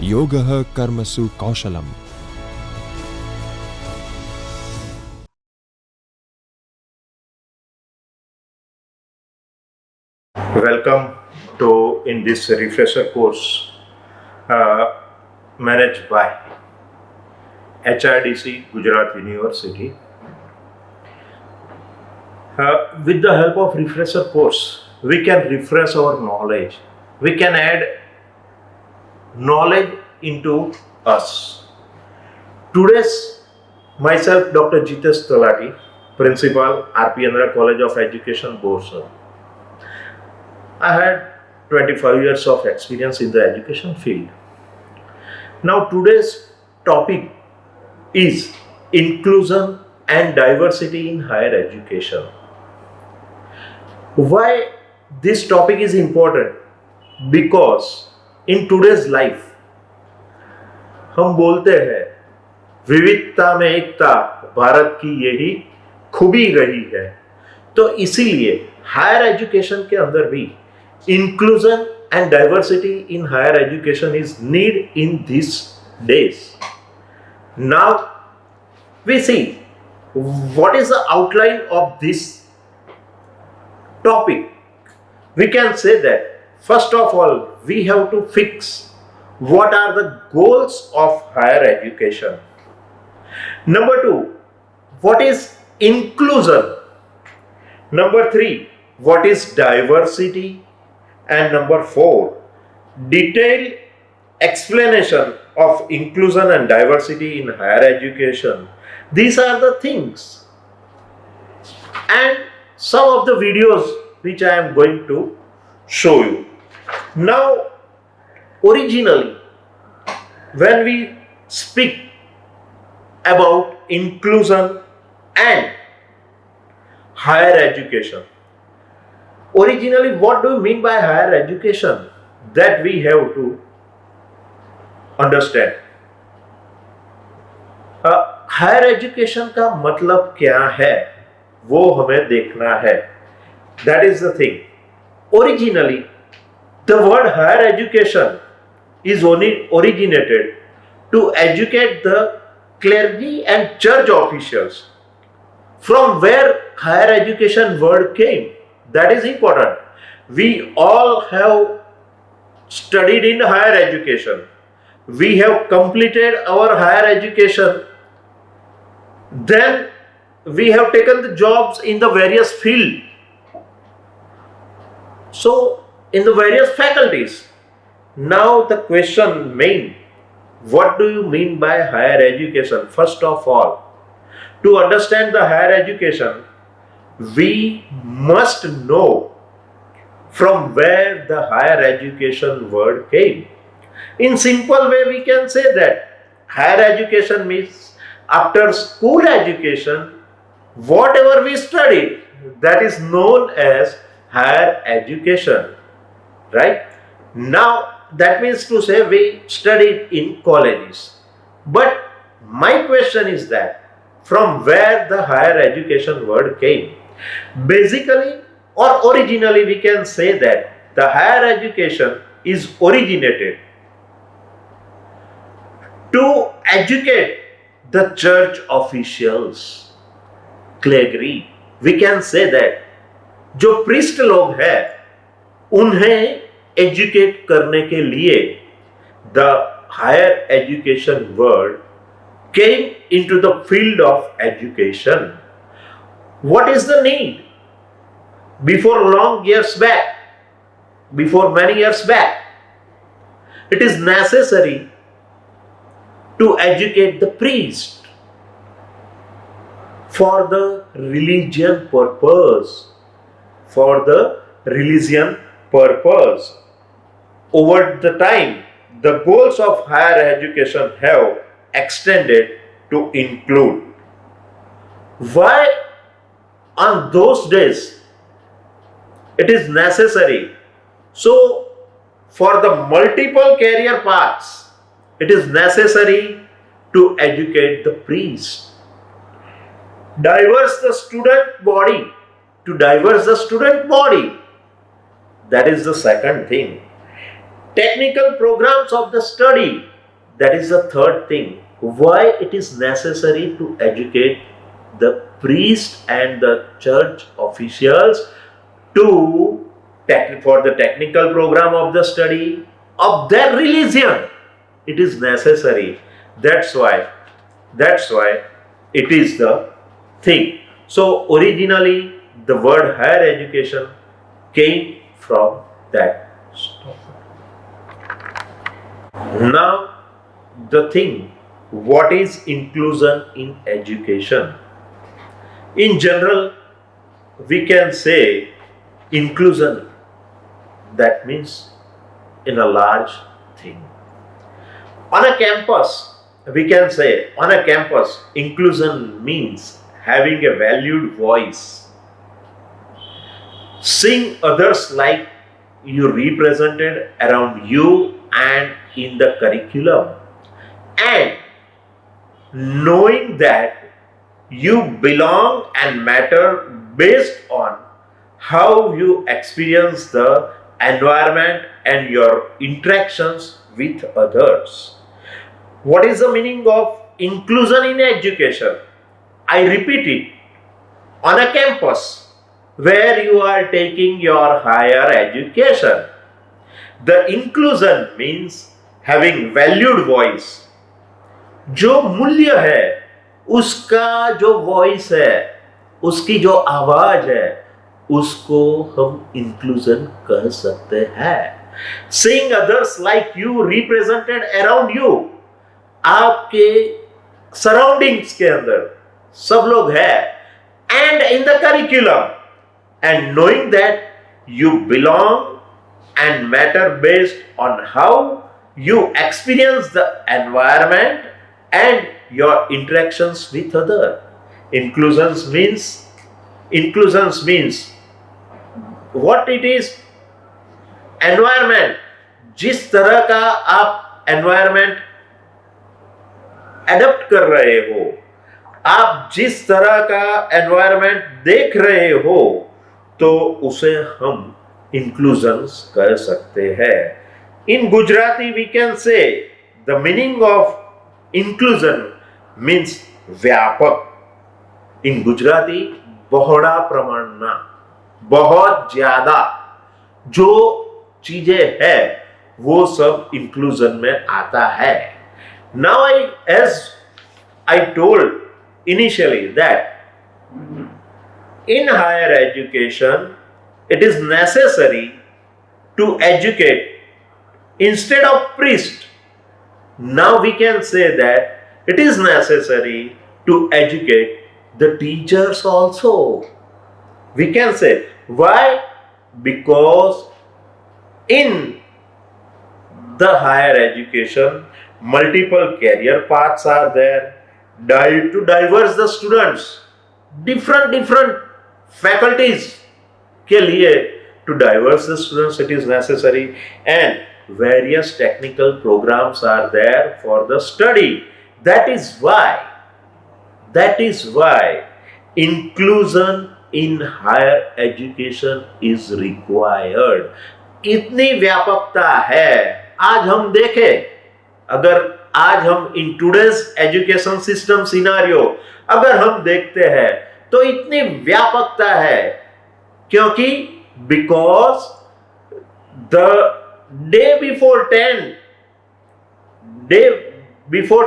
योगः कर्मसु कौशलम्. Welcome to in this refresher course managed by HRDC Gujarat University. With the help of refresher course, we can refresh our knowledge. We can add knowledge into us. Today's myself, Dr. Jitesh Talati, Principal, RP Andhra College of Education, Borsar. I had 25 years of experience in the education field. Now today's topic is inclusion and diversity in higher education. Why this topic is important? Because in today's life हम बोलते हैं विविधता में एकता भारत की यही खूबी रही है, तो इसीलिए हायर एजुकेशन के अंदर भी inclusion and diversity in higher education is need in these days. Now we see what is the outline of this topic. We can say that first of all we have to fix what are the goals of higher education. Number 2, what is inclusion? Number 3, what is diversity? And number 4, detailed explanation of inclusion and diversity in higher education. These are the things and some of the videos which I am going to show you. Now, originally, when we speak about inclusion and higher education, originally, what do you mean by higher education? That we have to understand. Higher education का मतलब क्या है वो हमें देखना है. That is the thing. Originally, the word higher education is only originated to educate the clergy and church officials. From where higher education word came? That is important. We all have studied in higher education. We have completed our higher education. Then we have taken the jobs in the various fields. So, in the various faculties. Now the question main, what do you mean by higher education? First of all, to understand the higher education, we must know from where the higher education word came. In simple way, we can say that higher education means after school education, whatever we studied, that is known as higher education, right? Now, that means to say we studied in colleges. But my question is that from where the higher education word came? Basically or originally we can say that the higher education is originated to educate the church officials, clergy. We can say that जो priest लोग हैं उन्हें educate करने के लिए the higher education word came into the field of education. What is the need? Before many years back, it is necessary to educate the priest for the religion purpose. Over the time, the goals of higher education have extended to include. Why on those days it is necessary? So, for the multiple career paths, it is necessary to educate the priest. Diverse the student body. To diverse the student body, that is the second thing. Technical programs of the study that is the third thing, why it is necessary to educate the priest and the church officials to for the technical program of the study of their religion. It is necessary. That's why it is the thing. So originally the word higher education came from that stuff. Now the thing, what is inclusion in education? In general, we can say inclusion, that means in a large thing. On a campus, we can say on a campus, inclusion means having a valued voice, seeing others like you represented around you and in the curriculum, and knowing that you belong and matter based on how you experience the environment and your interactions with others. What is the meaning of inclusion in education? I repeat it. On a campus where you are taking your higher education, the inclusion means having valued voice. जो मूल्य है, उसका जो voice है, उसकी जो आवाज है, उसको हम इंक्लूजन कह सकते हैं. Seeing others like you represented around you, आपके सराउंडिंग्स के अंदर सब लोग हैं, and in the curriculum, and knowing that you belong and matter based on how you experience the environment and your interactions with other. Inclusions means what it is, environment. जिस तरह का आप environment अडॉप्ट कर रहे हो, आप जिस तरह का environment देख रहे हो, तो उसे हम inclusions कह सकते हैं. In Gujarati we can say the meaning of inclusion means व्यापक. In Gujarati बहुड़ा प्रमाणना, बहुत ज्यादा जो चीजें है वो सब inclusion में आता है. Now as I told initially that in higher education it is necessary to educate instead of priest. Now we can say that it is necessary to educate the teachers also. We can say why? Because in the higher education multiple career paths are there to diverse the students, different faculties के लिए to diverse the students it is necessary, and various technical programs are there for the study. That is why inclusion in higher education is required. इतनी व्यापकता है. आज हम देखें, अगर आज हम in today's education system scenario अगर हम देखते हैं तो इतनी व्यापकता है, क्योंकि because the day before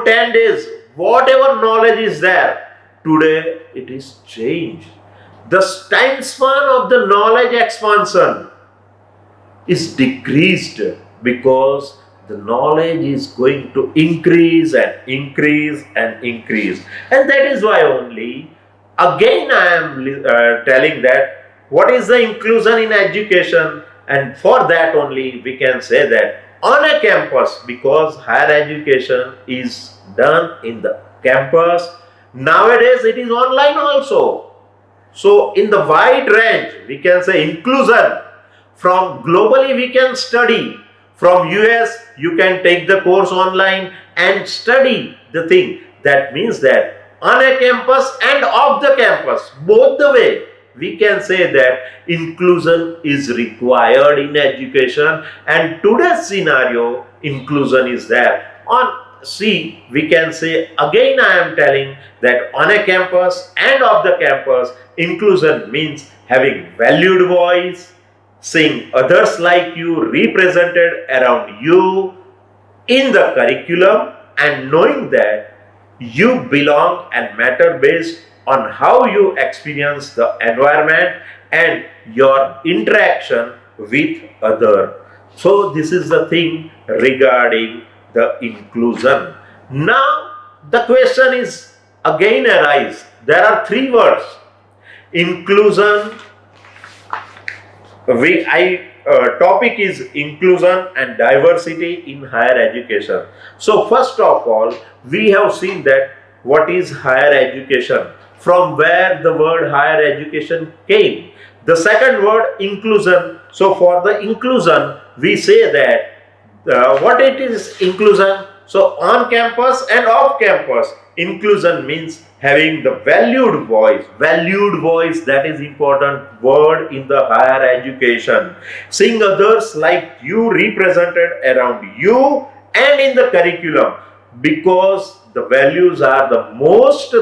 10 days whatever knowledge is there, today it is changed. The time span of the knowledge expansion is decreased because the knowledge is going to increase and increase and increase. And that is why only again I am telling that what is the inclusion in education, and for that only we can say that on a campus, because higher education is done in the campus, nowadays it is online also. So in the wide range we can say inclusion. From globally we can study. From US you can take the course online and study the thing. That means that on a campus and off the campus, both the way, we can say that inclusion is required in education, and today's scenario inclusion is there. On see, we can say again, I am telling that on a campus and off the campus, inclusion means having valued voice, seeing others like you represented around you in the curriculum, and knowing that you belong and matter based on how you experience the environment and your interaction with other. So this is the thing regarding the inclusion. Now the question is again arise. There are three words: inclusion. Topic is inclusion and diversity in higher education. So first of all, we have seen that what is higher education, from where the word higher education came. The second word, inclusion. So for the inclusion, we say that what it is inclusion. So on campus and off campus, inclusion means having the valued voice. Valued voice, that is important word in the higher education. Seeing others like you represented around you and in the curriculum, because the values are the most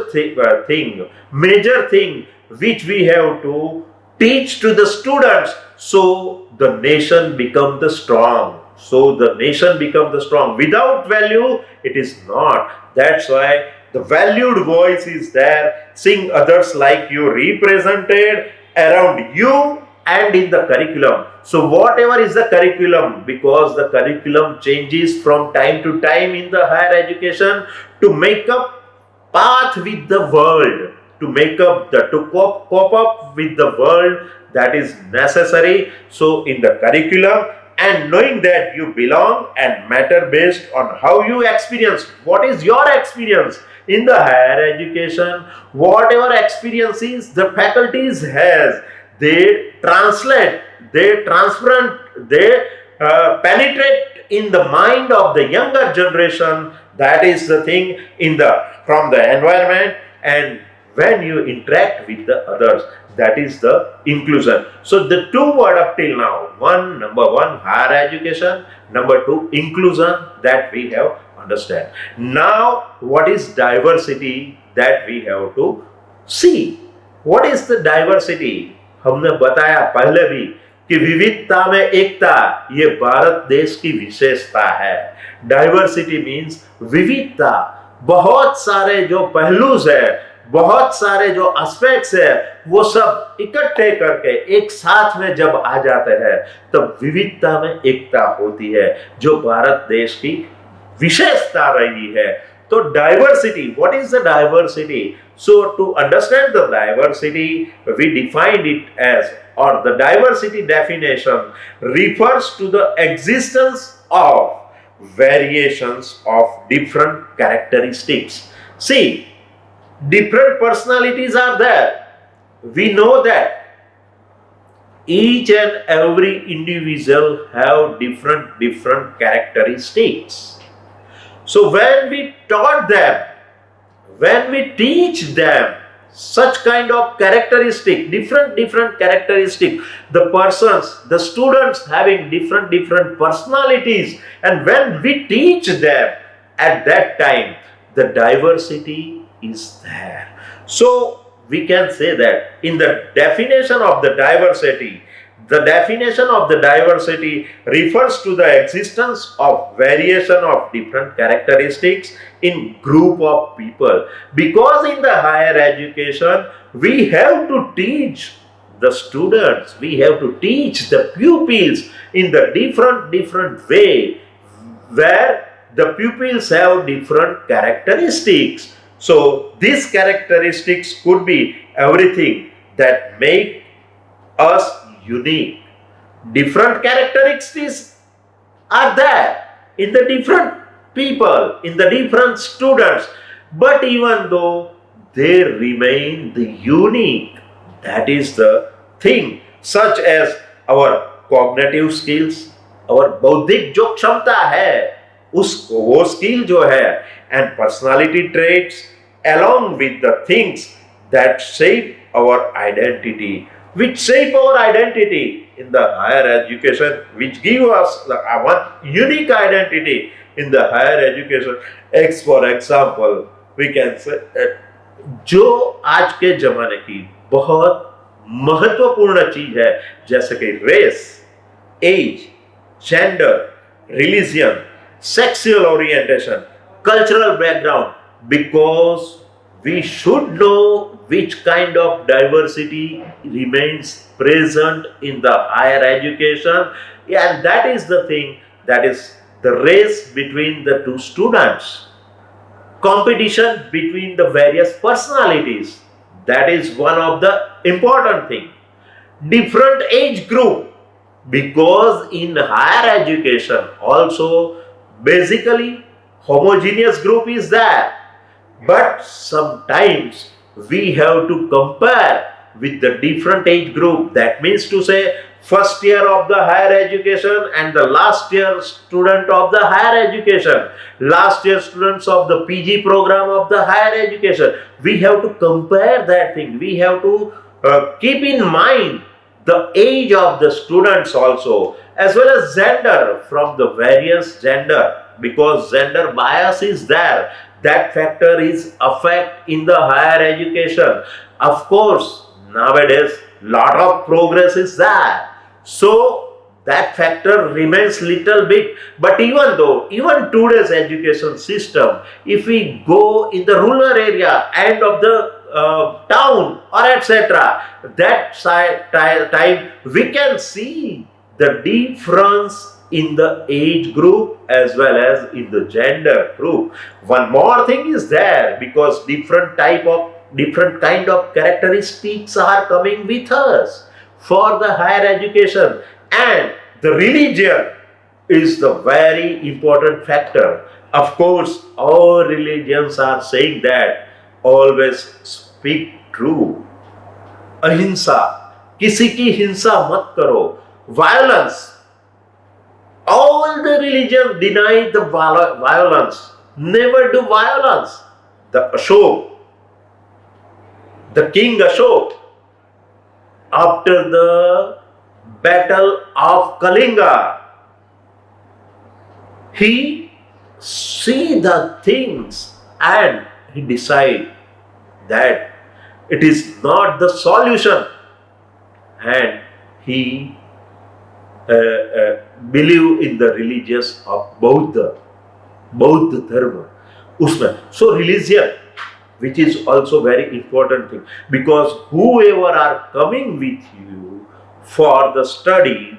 major thing which we have to teach to the students, so the nation become the strong. So the nation become the strong. Without value, it is not. That's why the valued voice is there. Seeing others like you represented around you and in the curriculum. So whatever is the curriculum, because the curriculum changes from time to time in the higher education to make up path with the world, to make up the to cope up with the world, that is necessary. So in the curriculum, and knowing that you belong and matter based on how you experience. What is your experience in the higher education? Whatever experiences the faculties has, they translate, they transparent, they penetrate in the mind of the younger generation. That is the thing in the from the environment, and when you interact with the others, that is the inclusion. So the two word up till now, number one, higher education, number two, inclusion, that we have understand. Now what is diversity, that we have to see. What is the diversity? हमने बताया पहले भी कि विविधता में एकता, ये भारत देश की विशेषता है. डाइवर्सिटी मीन्स विविधता, बहुत सारे जो पहलूज है, बहुत सारे जो एस्पेक्ट्स है, वो सब इकट्ठे करके एक साथ में जब आ जाते हैं तब विविधता में एकता होती है, जो भारत देश की विशेषता रही है. तो diversity, what is the diversity? So to understand the diversity, we defined it as, or the diversity definition refers to the existence of variations of different characteristics. See, different personalities are there. We know that each and every individual have different characteristics. So when we taught them, when we teach them such kind of characteristic, different characteristic, the persons, the students having different personalities, and when we teach them at that time, the diversity is there. So we can say that in the definition of the diversity, the definition of the diversity refers to the existence of variation of different characteristics in group of people. Because in the higher education, we have to teach the students, we have to teach the pupils in the different way, where the pupils have different characteristics. So these characteristics could be everything that make us unique. Different characteristics are there in the different people, in the different students, but even though they remain the unique, that is the thing, such as our cognitive skills, our बौद्धिक जो क्षमता है, उसको वो skill जो है, and personality traits, along with the things that shape our identity, which shape our identity in the higher education, which give us one unique identity in the higher education. X for example, we can say जो आज के जमाने की बहुत महत्वपूर्ण चीज है, जैसे कि race, age, gender, religion, sexual orientation, cultural background, because we should know which kind of diversity remains present in the higher education, and that is the thing, that is the race between the two students, competition between the various personalities, that is one of the important thing. Different age group, because in higher education also basically homogeneous group is there, but sometimes we have to compare with the different age group. That means to say first year of the higher education and the last year student of the higher education, last year students of the PG program of the higher education. We have to compare that thing. We have to keep in mind the age of the students also, as well as gender, from the various gender, because gender bias is there. That factor is affect in the higher education. Of course, nowadays lot of progress is there, so that factor remains little bit. But even today's education system, if we go in the rural area and of the town or etc., that time we can see the difference in the age group as well as in the gender group. One more thing is there, because different kind of characteristics are coming with us for the higher education, and the religion is the very important factor. Of course, all religions are saying that always speak true, अहिंसा, किसी की हिंसा मत करो, violence. All the religions deny the violence, never do violence. The Ashok, the king Ashok, after the battle of Kalinga, he see the things and he decide that it is not the solution, and he believe in the religious of Bauddha dharma usme. So religion, which is also very important thing, because whoever are coming with you for the study,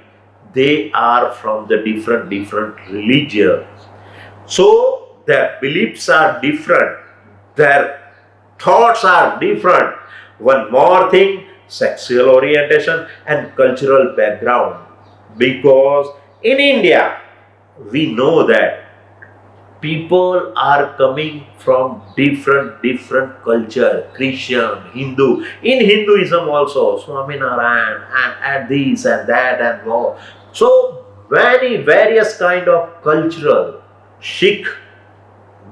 they are from the different religions, so their beliefs are different, their thoughts are different. One more thing, sexual orientation and cultural background, because in India we know that people are coming from different culture, Christian, Hindu. In Hinduism also, Swaminarayan and this and that and more. So many various kind of cultural, Sikh,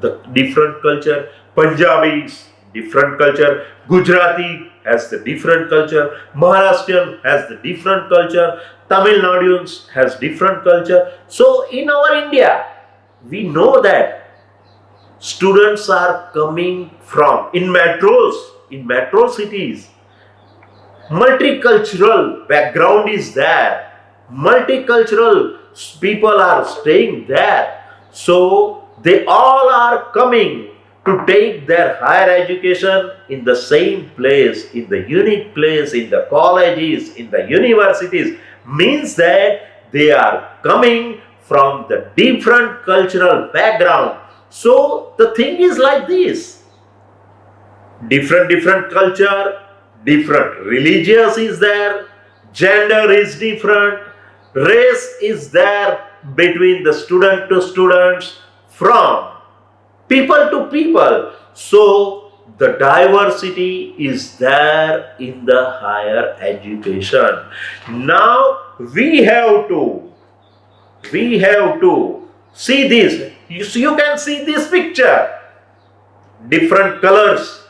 the different culture, Punjabis, different culture, Gujarati has the different culture, Maharashtrian has the different culture, Tamil Nadians has different culture. So in our India, we know that students are coming from in metro cities. Multicultural background is there. Multicultural people are staying there. So they all are coming to take their higher education in the same place, in the unique place, in the colleges, in the universities. Means that they are coming from the different cultural background. So the thing is like this: different culture, different religious is there, gender is different, race is there between the student to students, from people to people. So the diversity is there in the higher education. Now we have to see this. You can see this picture. Different colors,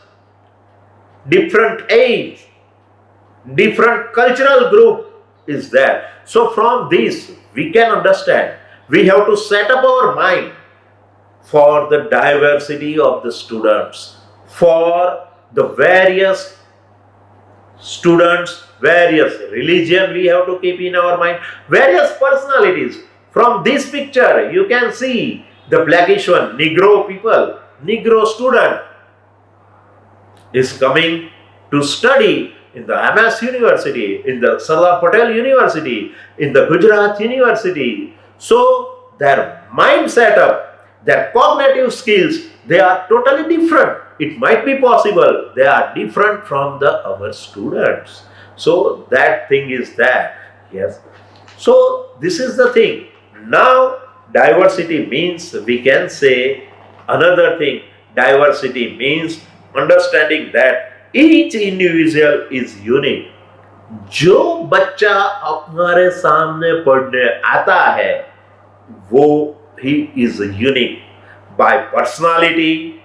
different age, different cultural group is there. So from this we can understand, we have to set up our mind for the diversity of the students, for the various students, various religion we have to keep in our mind, various personalities. From this picture, you can see the blackish one, Negro people, Negro student is coming to study in the MS University, in the Sardar Patel University, in the Gujarat University. So their mind setup, their cognitive skills, they are totally different. It might be possible they are different from the our students. So that thing is there. Yes. So this is the thing. Now diversity means, we can say another thing. Diversity means understanding that each individual is unique. जो बच्चा हमारे सामने पढ़ने आता है वो he is unique by personality,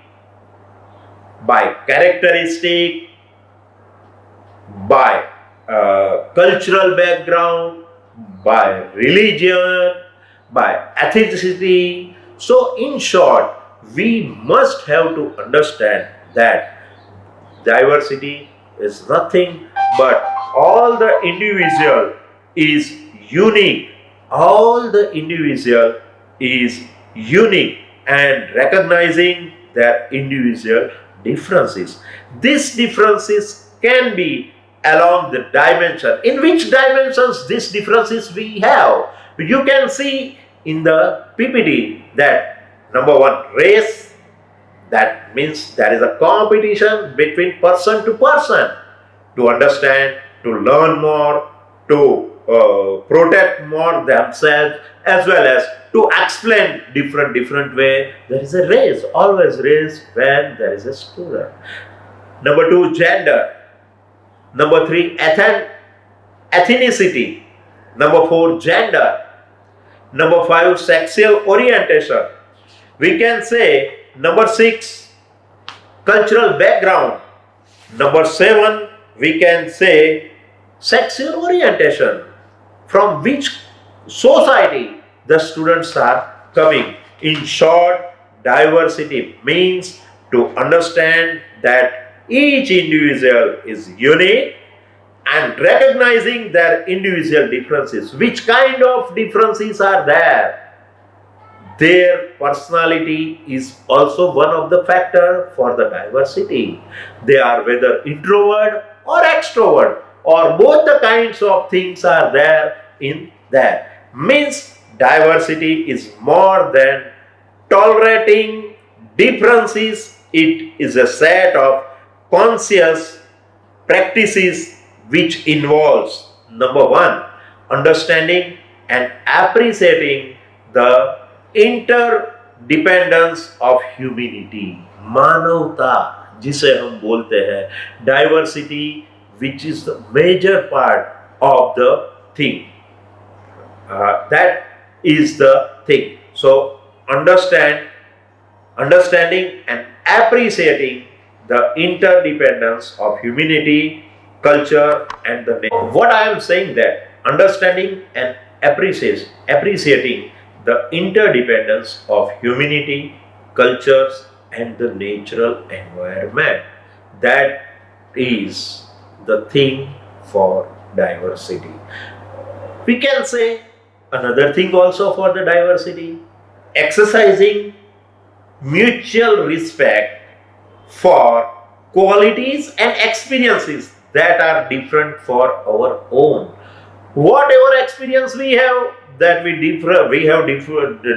by characteristic, by cultural background, by religion, by ethnicity. So in short, we must have to understand that diversity is nothing but all the individual is unique. All the individual is unique, and recognizing their individual differences. These differences can be along the dimension. In which dimensions these differences we have? You can see in the PPT that number one, race. That means there is a competition between person to person to understand, to learn more, to protect more themselves, as well as to explain different way. There is a race, always race when there is a student. Number two, gender. Number three, ethnicity. Number four, gender. Number five, sexual orientation. We can say number six, cultural background. Number seven, we can say sexual orientation. From which society the students are coming. In short, diversity means to understand that each individual is unique and recognizing their individual differences. Which kind of differences are there? Their personality is also one of the factors for the diversity. They are whether introvert or extrovert, or both the kinds of things are there in there. Means diversity is more than tolerating differences. It is a set of conscious practices which involves number one, understanding and appreciating the interdependence of humanity, मानवता जिसे हम बोलते हैं, diversity, which is the major part of the thing. That is the thing. So understanding and appreciating the interdependence of humanity, culture, and the nature. What I am saying that understanding and appreciating the interdependence of humanity, cultures, and the natural environment. That is the thing for diversity. We can say another thing also for the diversity, exercising mutual respect for qualities and experiences that are different for our own. Whatever experience we have, that we have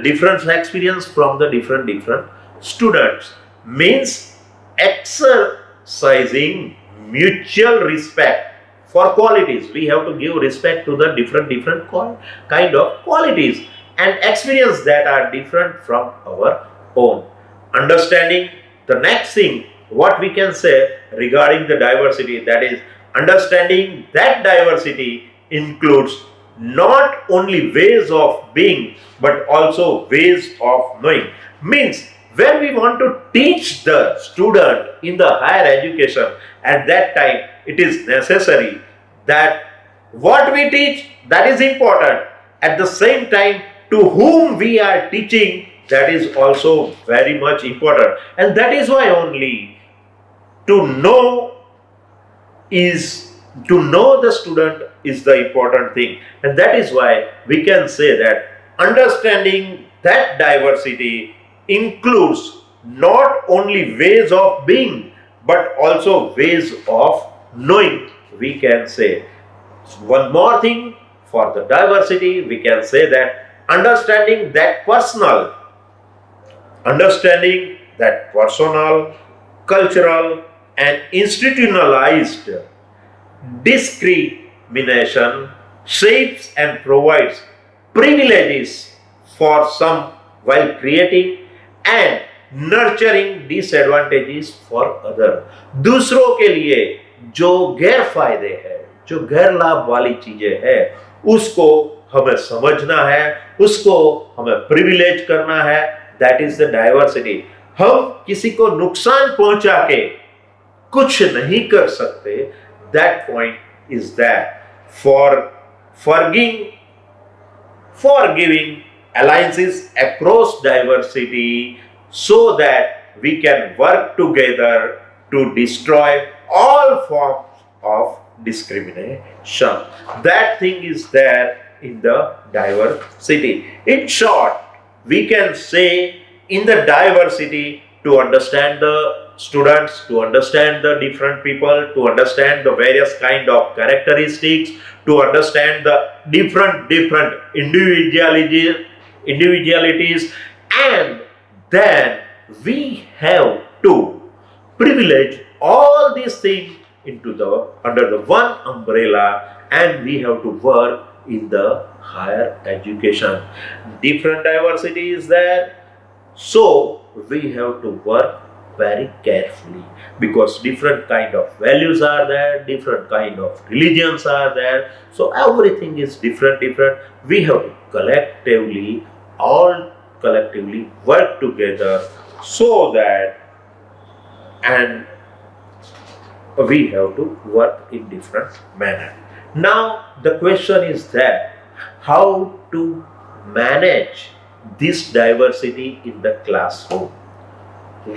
different experience from the different students. Means exercising mutual respect for qualities. We have to give respect to the different kind of qualities and experience that are different from our own. Understanding the next thing, what we can say regarding the diversity, that is understanding that diversity includes not only ways of being but also ways of knowing. Means when we want to teach the student in the higher education, at that time it is necessary that what we teach, that is important. At the same time, to whom we are teaching, that is also very much important, and that is why only to know is to know the student is the important thing, and that is why we can say that understanding that diversity includes not only ways of being but also ways of knowing. We can say one more thing for the diversity, we can say that understanding that personal, cultural, and institutionalized discrimination shapes and provides privileges for some while creating and nurturing disadvantages for other. दूसरों के लिए जो गैर फायदे है, जो गैर लाभ वाली चीजें हैं, उसको हमें समझना है, उसको हमें प्रिविलेज करना है. That is the diversity. हम किसी को नुकसान पहुंचा के कुछ नहीं कर सकते. That point is that forgiving alliances across diversity so that we can work together to destroy all forms of discrimination. That thing is there in the diversity. In short, we can say in the diversity, to understand the students, to understand the different people, to understand the various kind of characteristics, to understand the different individualities, and then we have to privilege all these things under the one umbrella, and we have to work in the higher education. Different diversity is there, so we have to work very carefully, because different kind of values are there, different kind of religions are there, so everything is different. We have to collectively work together, so that, and we have to work in different manner. Now the question is that how to manage this diversity in the classroom.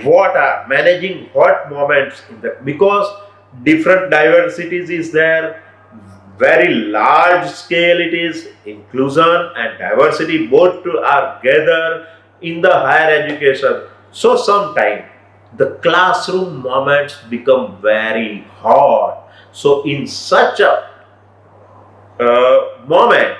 What are managing what moments in the, because different diversities is there, very large scale it is. Inclusion and diversity both are gathered in the higher education, so sometimes the classroom moments become very hot. So in such a moment,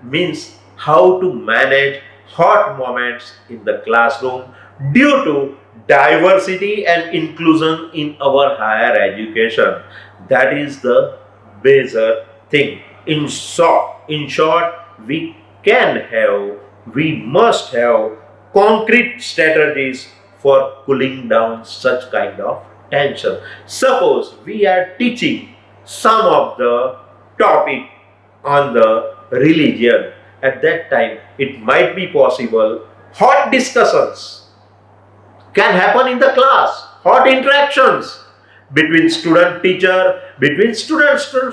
means how to manage hot moments in the classroom due to diversity and inclusion in our higher education. That is the major thing. In short, we must have concrete strategies for cooling down such kind of tension. Suppose we are teaching some of the topic on the religion. At that time, it might be possible hot discussions can happen in the class, hot interactions between students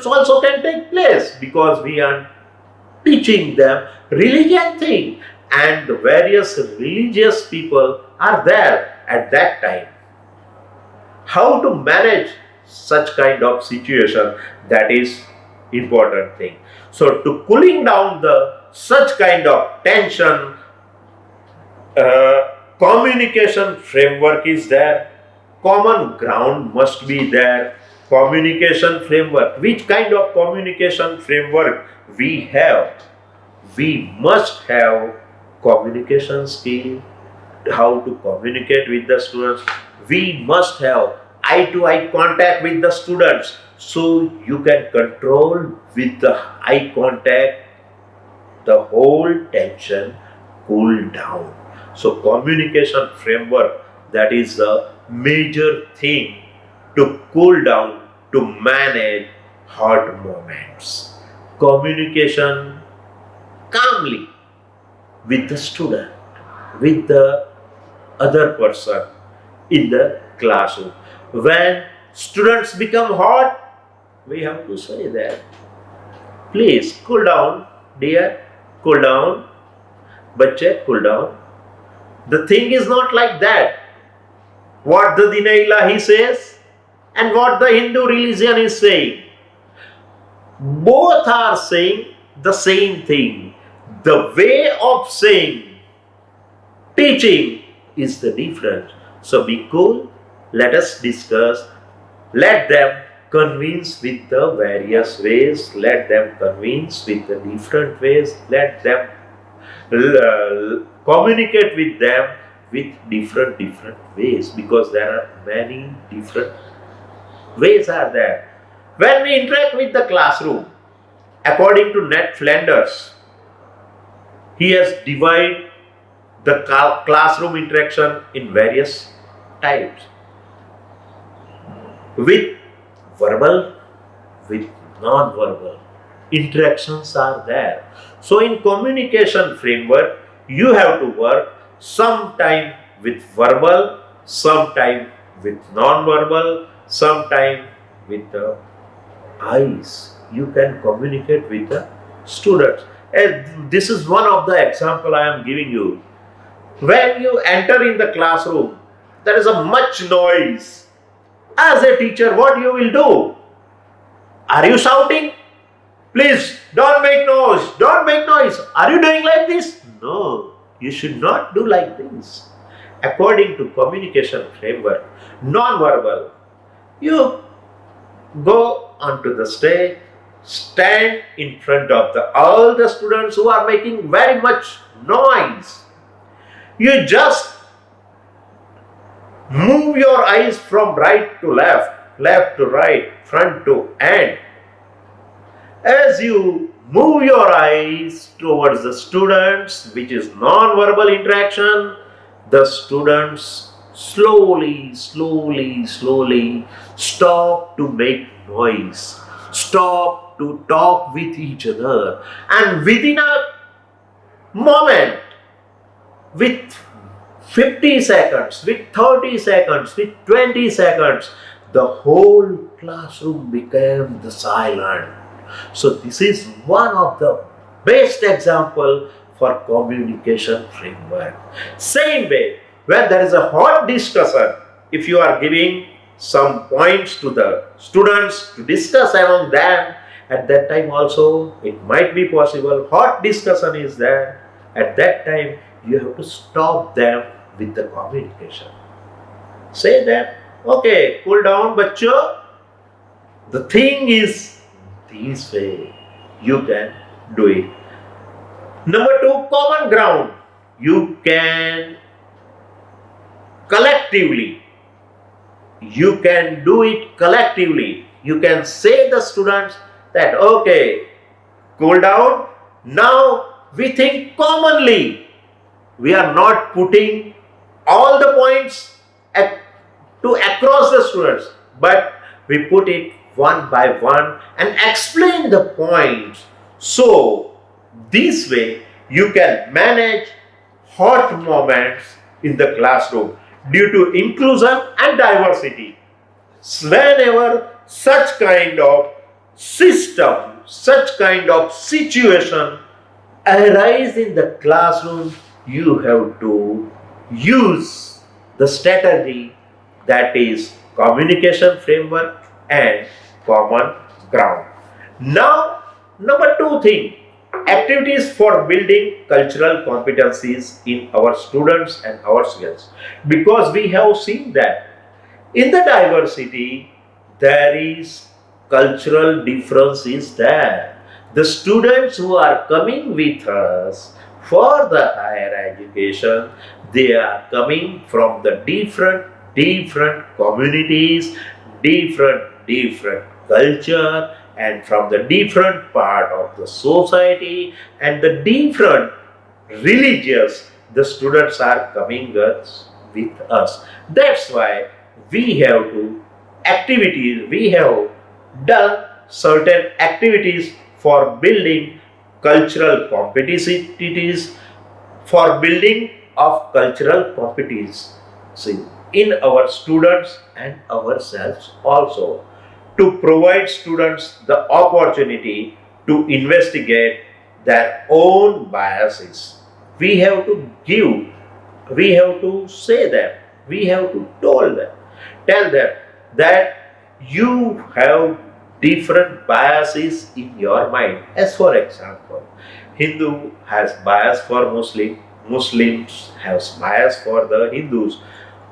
also can take place, because we are teaching them religion thing, and the various religious people are there at that time. How to manage such kind of situation, that is important thing. So to cooling down the such kind of tension, communication framework is there, common ground must be there. Communication framework, which kind of communication framework we have? We must have communication skill, how to communicate with the students. We must have eye-to-eye contact with the students, so you can control with the eye contact the whole tension cool down. So communication framework, that is the major thing to cool down, to manage hot moments. Communication calmly with the student, with the other person in the classroom. When students become hot, we have to say that, please cool down, dear, cool down, बच्चे cool down. The thing is not like that. What the Dina Ilahi says and what the Hindu religion is saying, both are saying the same thing. The way of saying, teaching is the different. So be cool, let us discuss, let them convince with the various ways, let them convince with the different ways, let them communicate with them with different ways, because there are many different ways are there. When we interact with the classroom, according to Ned Flanders, he has divided the classroom interaction in various types, with verbal, with non-verbal interactions are there. So in communication framework, you have to work sometime with verbal, sometime with non-verbal, sometime with the eyes. You can communicate with the students. And this is one of the example I am giving you. When you enter in the classroom, there is a much noise. As a teacher, what you will do? Are you shouting? Please don't make noise, don't make noise. Are you doing like this? No, you should not do like this. According to communication framework, non-verbal, you go onto the stage, stand in front of all the students who are making very much noise. You just move your eyes from right to left, left to right, front to end. As you move your eyes towards the students, which is non-verbal interaction, the students slowly stop to make noise, stop to talk with each other, and within a moment, with 50 seconds, with 30 seconds, with 20 seconds, the whole classroom became the silent. So this is one of the best example for communication framework. Same way, when there is a hot discussion, if you are giving some points to the students to discuss among them, at that time also it might be possible hot discussion is there. At that time you have to stop them with the communication. Say that, okay, cool down, bachcho. The thing is this way. You can do it. Number 2, common ground. You can collectively. You can do it collectively. You can say the students that, okay, cool down. Now we think commonly. We are not putting all the points to across the students, but we put it one by one and explain the points. So this way you can manage hot moments in the classroom due to inclusion and diversity. Whenever such kind of system, such kind of situation arise in the classroom, you have to use the strategy, that is communication framework and common ground. Now, number 2 thing, activities for building cultural competencies in our students and ourselves. Because we have seen that in the diversity, there is cultural difference is there. The students who are coming with us for the higher education, they are coming from the different communities, different culture, and from the different part of the society and the different religious, the students are coming with us. That's why we have we have done certain activities for building cultural competitiveness, for building of cultural competency in our students and ourselves also, to provide students the opportunity to investigate their own biases. We have to give we have to say them, we have to tell them that you have different biases in your mind. As for example, Hindu has bias for Muslim, Muslims has bias for the Hindus,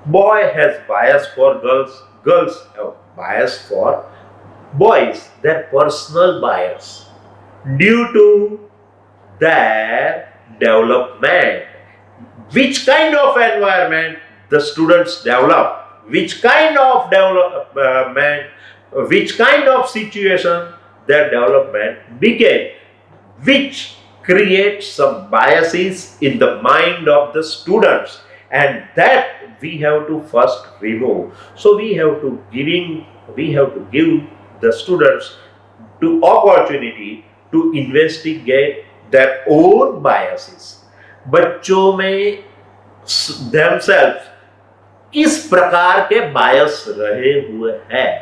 boy has bias for girls, girls have bias for boys, their personal bias due to their development. Which kind of environment the students develop, which kind of development, which kind of situation their development became, which creates some biases in the mind of the students, and that we have to first remove. So we have to give the students to opportunity to investigate their own biases. बच्चों में themselves किस प्रकार के बायस रहे हुए हैं,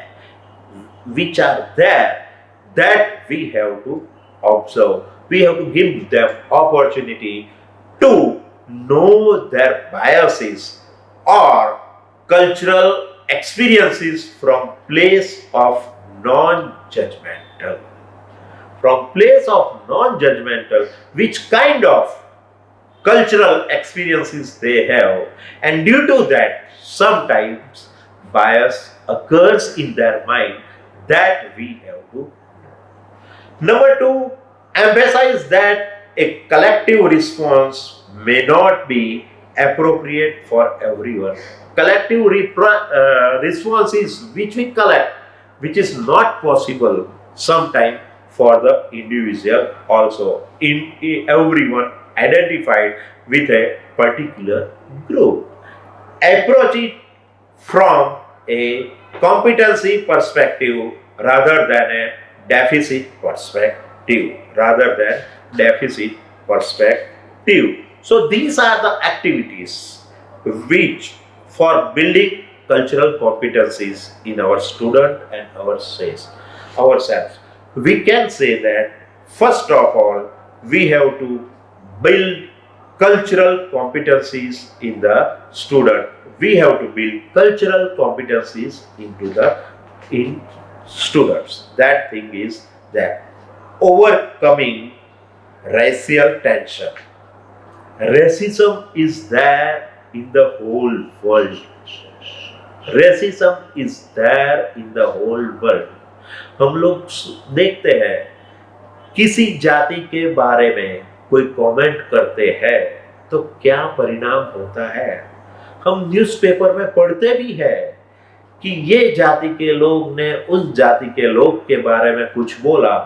which are there, that we have to observe. We have to give them opportunity to know their biases or cultural experiences from place of non-judgmental. From place of non-judgmental, which kind of cultural experiences they have, and due to that sometimes bias occurs in their mind, that we have to. Number two, emphasize that a collective response may not be appropriate for everyone. Collective responses which we collect, which is not possible sometimes for the individual also. In everyone identified with a particular group. Approach it from a competency perspective rather than a deficit perspective. So these are the activities which for building cultural competencies in our student and ourselves. We can say that first of all we have to build cultural competencies in the student. We have to build cultural competencies in students. That thing is that overcoming racial tension. Racism is there in the whole world. Racism is there in the whole world. हम लोग देखते हैं किसी जाति के बारे में कोई कमेंट करते हैं तो क्या परिणाम होता है। हम न्यूज़पेपर में पढ़ते भी हैं कि ये जाति के लोग ने उस जाति के लोग के बारे में कुछ बोला।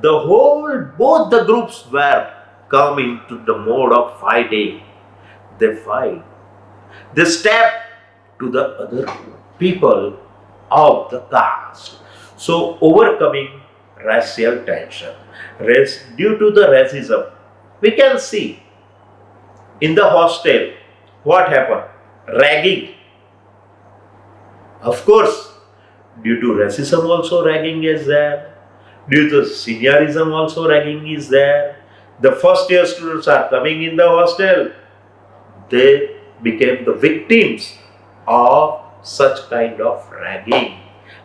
Both the groups were come into the mode of fighting. They fight. They step to the other people of the caste. So overcoming racial tension. Due to the racism, we can see in the hostel what happened? Ragging. Of course, due to racism also ragging is there. Due to seniorism also ragging is there. The first year students are coming in the hostel. They became the victims of such kind of ragging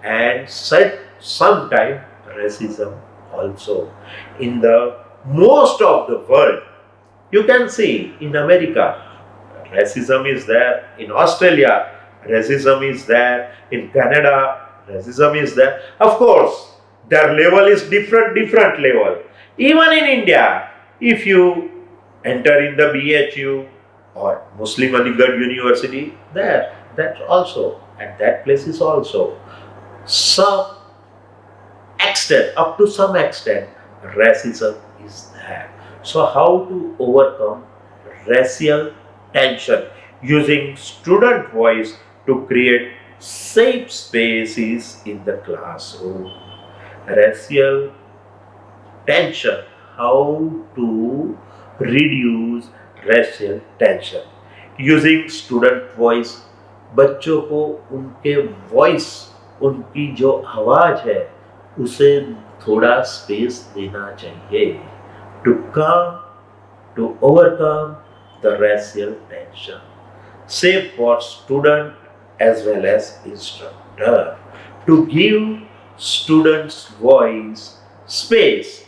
and sometimes racism also. In the most of the world, you can see in America, racism is there. In Australia, racism is there. In Canada, racism is there. Of course, their level is different level. Even in India, if you enter in the BHU or Muslim Aligarh University, that also, at that place is also some extent, up to some extent, racism is there. So how to overcome racial tension? Using student voice to create safe spaces in the classroom. Racial tension, how to reduce racial tension? Using student voice. बच्चों को उनके voice, उनकी जो आवाज है उसे थोड़ा space देना चाहिए. To come, to overcome the racial tension, safe for student as well as instructor, to give students voice, space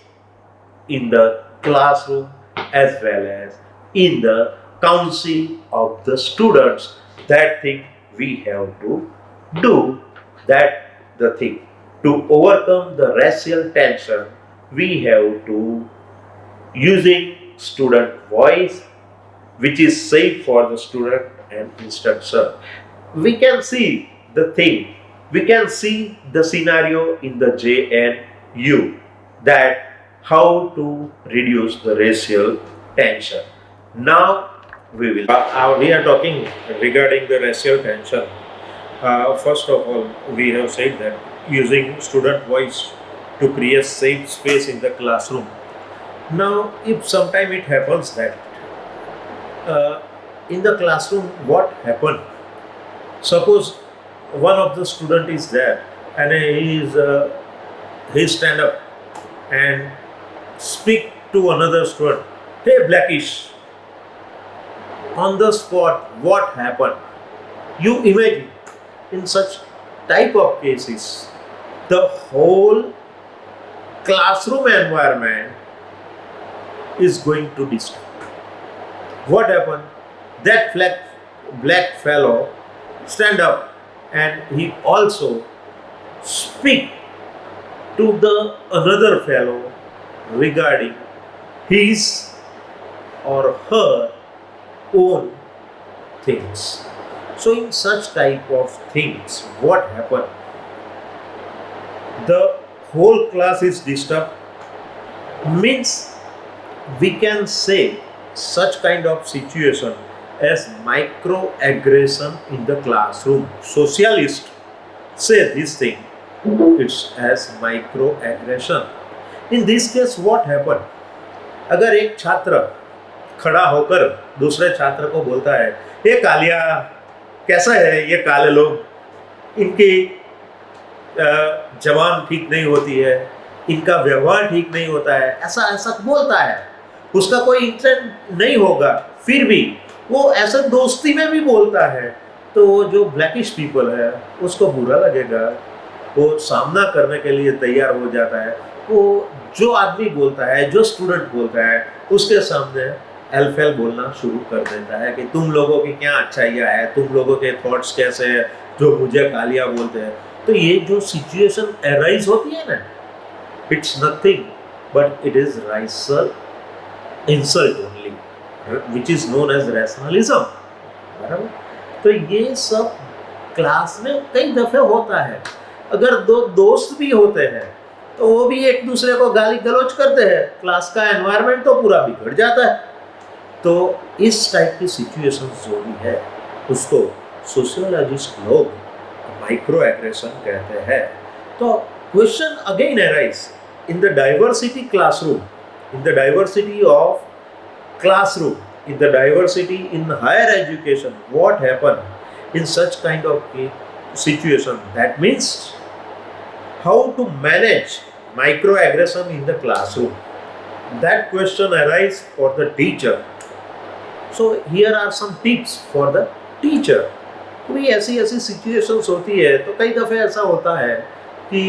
in the classroom as well as in the council of the students. That thing we have to do, that the thing to overcome the racial tension, we have to using student voice which is safe for the student and instructor. We can see the thing, we can see the scenario in the JNU, that how to reduce the racial tension. Now we are talking regarding the racial tension. First of all, we have said that using student voice to create safe space in the classroom. Now, if sometime it happens that uh, in the classroom, what happened? Suppose one of the student is there and he stand up and speak to another student. Hey, Blackish. On the spot, what happened? You imagine in such type of cases, the whole classroom environment is going to disturb. What happened? That black fellow stand up and he also speak to the another fellow regarding his or her own things. So in such type of things, what happened? The whole class is disturbed. Means we can say such kind of situation as microaggression in the classroom. Socialists say this thing, it's as microaggression. In this case, what happened? अगर एक छात्र खड़ा होकर दूसरे छात्र को बोलता है, ये कालिया कैसा है, ये काले लोग, इनकी जबान ठीक नहीं होती है, इनका व्यवहार ठीक नहीं होता है, ऐसा ऐसा बोलता है, उसका कोई इंटेंट नहीं होगा, फिर भी वो ऐसा दोस्ती में भी बोलता है, तो जो ब्लैकिश पीपल है उसको बुरा लगेगा, वो सामना करने के लिए तैयार हो जाता है। वो जो आदमी बोलता है, जो स्टूडेंट बोलता है, उसके सामने एलफेल बोलना शुरू कर देता है कि तुम लोगों की क्या अच्छाइयाँ है, तुम लोगों के थॉट्स कैसे हैं जो मुझे कालिया बोलते हैं। तो ये जो सिचुएशन अराइज होती है ना, it's nothing but it is racial insult only, which is known as rationalism. बराबर? तो ये सब क्लास में कई दफे होता है। अगर दो दोस्त भी होते हैं तो वो भी एक दूसरे को गाली गलौज करते हैं, क्लास का एनवायरनमेंट तो पूरा बिगड़ जाता है। तो इस टाइप की सिचुएशन जो भी है उसको सोशियोलॉजिस्ट लोग माइक्रो एग्रेशन कहते हैं। तो question again arise in the diversity classroom, in the diversity of classroom, in the diversity in higher education, what happened in such kind of situation? That means how to manage microaggression in the classroom. That question arises for the teacher. So here are some tips for the teacher. कोई ऐसी ऐसी situations होती है तो कई दफे ऐसा होता है कि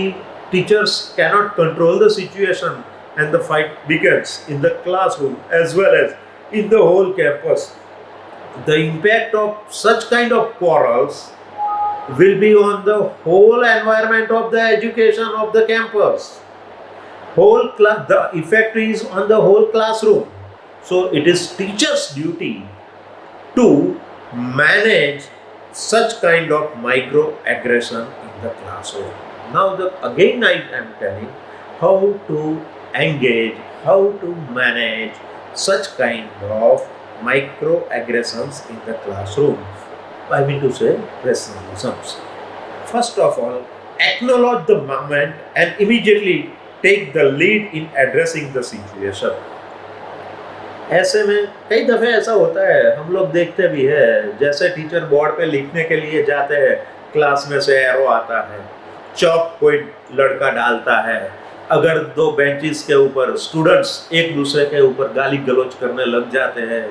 teachers cannot control the situation and the fight begins in the classroom as well as in the whole campus. The impact of such kind of quarrels will be on the whole environment of the education of the campus. Whole class, the effect is on the whole classroom. So it is teacher's duty to manage such kind of microaggression in the classroom. Now again I am telling how to engage, how to manage such kind of microaggressions in the classroom. I mean to say rationalisms. First of all, acknowledge the moment and immediately take the lead in addressing the situation. ऐसे में कई दफ़े ऐसा होता है, हम लोग देखते भी है, जैसे टीचर बोर्ड पे लिखने के लिए जाते हैं, क्लास में से एरो आता है, चौक कोई लड़का डालता है, अगर दो बेंचेस के ऊपर स्टूडेंट्स एक दूसरे के ऊपर गाली गलौज करने लग जाते हैं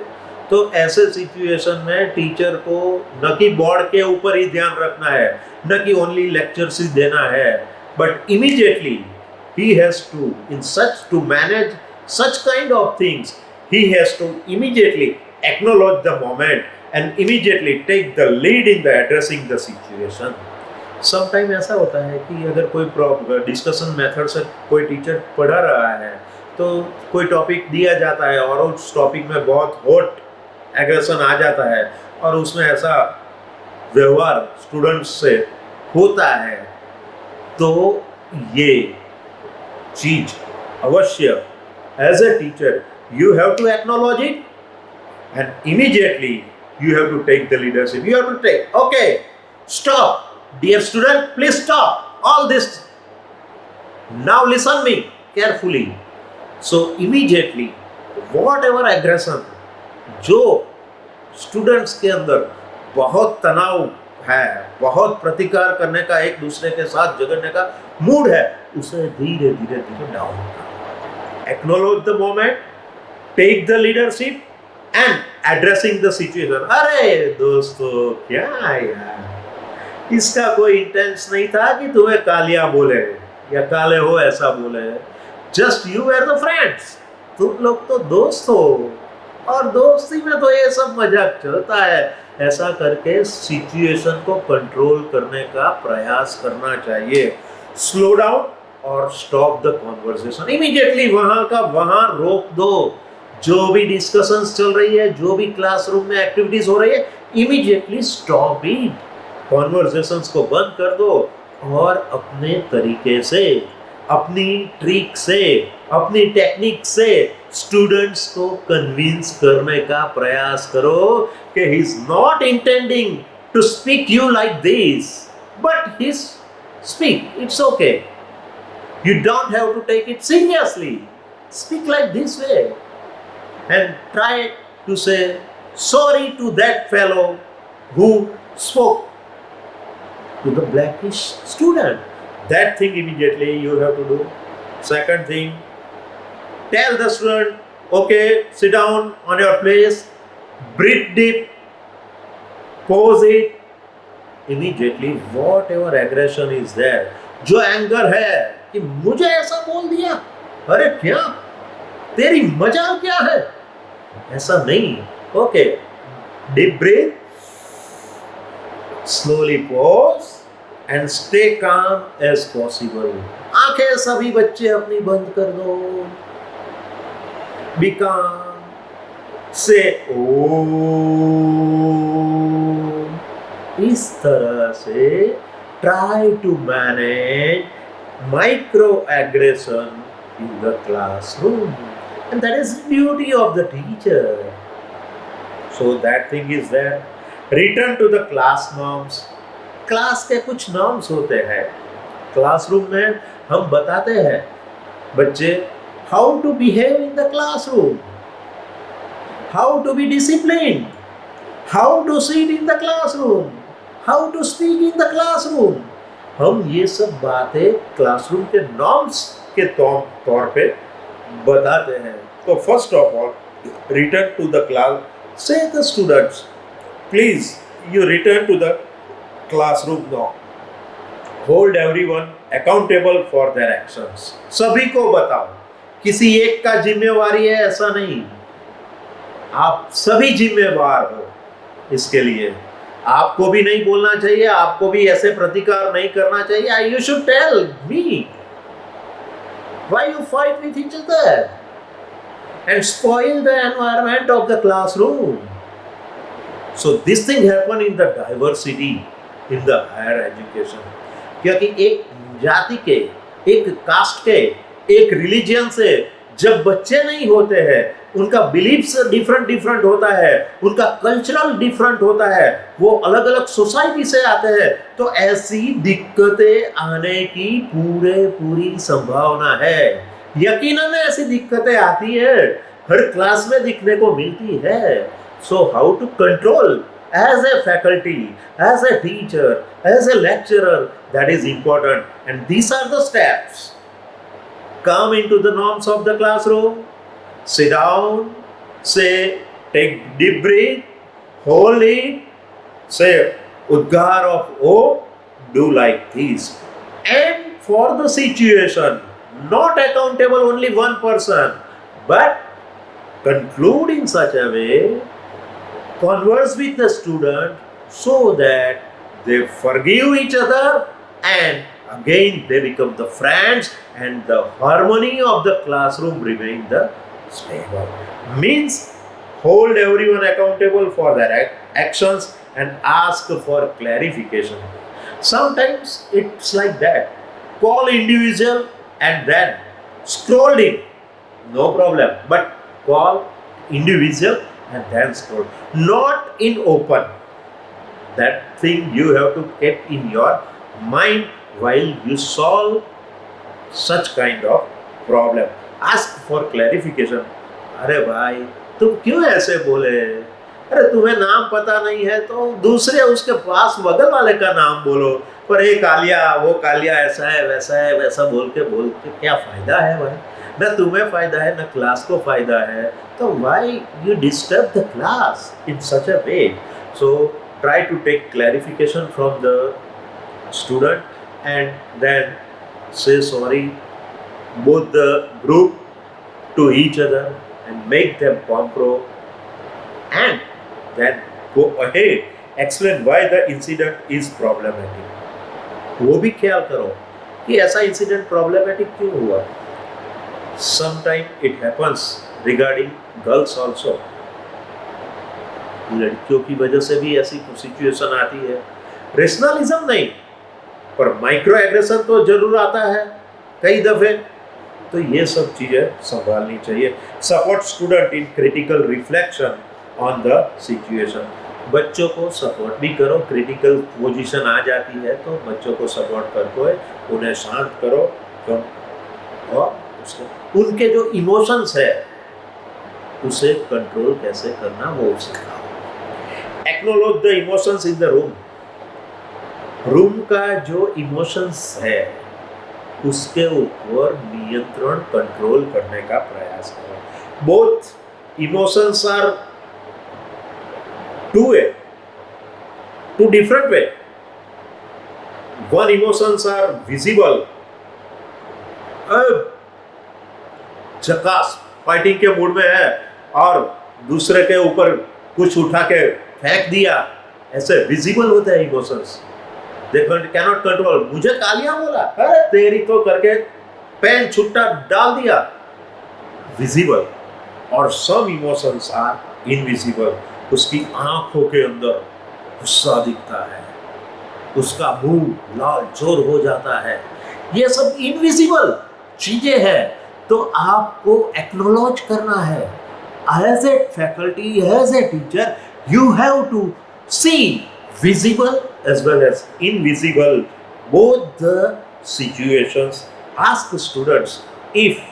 तो ऐसे सिचुएशन में टीचर को न कि बोर्ड के ऊपर ही ध्यान रखना है, न कि ओनली लेक्चर्स ही देना है, but immediately he has to in such to manage such kind of things, he has to immediately acknowledge the moment and immediately take the lead in the addressing the situation. Sometime ऐसा होता है कि अगर कोई discussion method से कोई teacher पढ़ा रहा है तो कोई टॉपिक दिया जाता है और उस टॉपिक में बहुत हॉट एग्रेशन आ जाता है और उसमें ऐसा व्यवहार स्टूडेंट्स से होता है, तो ये चीज अवश्य as a teacher you have to acknowledge it and immediately you have to take the leadership. You have to take, okay, stop dear student, please stop all this, now listen me carefully. So immediately whatever aggression जो students के अंदर बहुत तनाव है, बहुत प्रतिकार करने का, एक दूसरे के साथ झगड़ने का मूड है, उसे धीरे धीरे धीरे डाउन करो. Acknowledge the moment, take the leadership and addressing the situation. अरे दोस्तों क्या यार, इसका कोई इंटेंस नहीं था कि तुम्हें कालिया बोले या काले हो ऐसा बोले, just you are the friends, तुम लोग तो दोस्त हो और दोस्ती में तो ये सब मजाक चलता है. ऐसा करके सिचुएशन को कंट्रोल करने का प्रयास करना चाहिए. स्लो डाउन और स्टॉप द कॉन्वर्सेशन. इमीडिएटली वहां का वहां रोक दो. जो भी डिस्कशंस चल रही है, जो भी क्लासरूम में एक्टिविटीज हो रही है, इमीडिएटली स्टॉप इट. कॉन्वर्सेशंस को बंद कर दो और अपने तरीके से, अपनी ट्रिक से, अपनी टेक्निक से स्टूडेंट्स को कन्विंस करने का प्रयास करो कि he is not intending to speak you like this, but he speak, it's okay, you don't have to take it seriously, speak like this way and try to say sorry to that fellow who spoke to the blackish student. That thing immediately you have to do. Second thing, tell the student, okay, sit down on your place, breathe deep, pause it. Immediately whatever aggression is there, जो anger है कि मुझे ऐसा बोल दिया, अरे क्या तेरी मजाल क्या है, ऐसा नहीं. Okay, deep breath, slowly pause and stay calm as possible. आंखें सभी बच्चे अपनी बंद कर दो. Be calm. Say ओम. इस तरह से try to manage micro aggression in the classroom, and that is the duty of the teacher. So that thing is there. Return to the class norms. Class के कुछ नॉर्म्स होते हैं. Classroom में हम बताते हैं बच्चे how to behave in the classroom, how to be discipline, how to sit in the classroom, how to speak in the classroom. हम ये सब बातें क्लासरूम के नॉर्म्स के तौर पे बताते हैं. तो first of all, return to the class, say the students, please you return to the classroom now. Hold everyone accountable for their actions. सभी को बताओ, किसी एक का जिम्मेवारी है ऐसा नहीं, आप सभी जिम्मेवार हो इसके लिए. आपको भी नहीं बोलना चाहिए, आपको भी ऐसे प्रतिकार नहीं करना चाहिए. You should tell me why you fight with each other and spoil the environment of the classroom. So this thing happen in the diversity in the higher education. क्योंकि एक जाति के, एक कास्ट के, एक रिलीजन से जब बच्चे नहीं होते हैं, उनका बिलीफ्स डिफरेंट होता है, उनका कल्चरल डिफरेंट होता है, वो अलग अलग सोसाइटी से आते हैं, तो ऐसी दिक्कतें आने की पूरी संभावना है. यकीनन ऐसी दिक्कतें आती है, हर क्लास में दिखने को मिलती है. So how to control as a faculty, as a teacher, as a lecturer, that is important. And these are the steps. Come into the norms of the classroom, sit down, say, take deep breath, hold it, say Udgar of O, do like this. And for the situation, not accountable only one person, but conclude in such a way, converse with the student so that they forgive each other and again they become the friends and the harmony of the classroom remain the stable. Means hold everyone accountable for their actions and ask for clarification. Sometimes it's like that. Call individual and then scroll him. No problem. But call individual and then scroll. Not in open. That thing you have to keep in your mind while you solve such kind of problem. Ask for clarification. अरे भाई तुम क्यों ऐसे बोले? अरे तुम्हें नाम पता नहीं है तो दूसरे उसके पास बगल वाले का नाम बोलो, पर ये कालिया वो कालिया ऐसा है वैसा बोल के क्या फायदा है भाई? न तुम्हें फायदा है न क्लास को फायदा है, तो why you disturb the class in such a way? So try to take clarification from the student and then say sorry both the group to each other and make them compromise and then go ahead explain why the incident is problematic. वो भी ख्याल करो कि ऐसा incident problematic क्यों हुआ. Sometimes it happens regarding girls also. लड़कियों की वजह से भी ऐसी सिचुएशन आती है. रेशनलिज्म नहीं पर माइक्रो एग्रेशन तो जरूर आता है कई दफे. तो ये सब चीजें संभालनी चाहिए. Support student in critical reflection on the situation. बच्चों को सपोर्ट भी करो. क्रिटिकल पोजीशन आ जाती है तो बच्चों को सपोर्ट करके उन्हें शांत करो और उनके जो इमोशंस है उसे कंट्रोल कैसे करना वो सिखाओ. Acknowledge the emotions in the room. Room का जो इमोशंस है उसके ऊपर नियंत्रण कंट्रोल करने का प्रयास करो. Both emotions are two different way. One emotions are visible. झकास फाइटिंग के मूड में है और दूसरे के ऊपर कुछ उठा के फेंक दिया, ऐसे विजिबल होते हैं emotions. They can not control. मुझे कालिया बोला, अरे तेरी तो करके पेन छुट्टा डाल दिया. विजिबल. और सम इमोशंस आर इनविजिबल. उसकी आंखों के अंदर गुस्सा दिखता है, उसका मुंह लाल चोर हो जाता है. ये सब इनविजिबल चीजें हैं. तो आपको एक्नॉलेज करना है. As a faculty, as a teacher, you have to see visible as well as invisible both the situations. Ask students if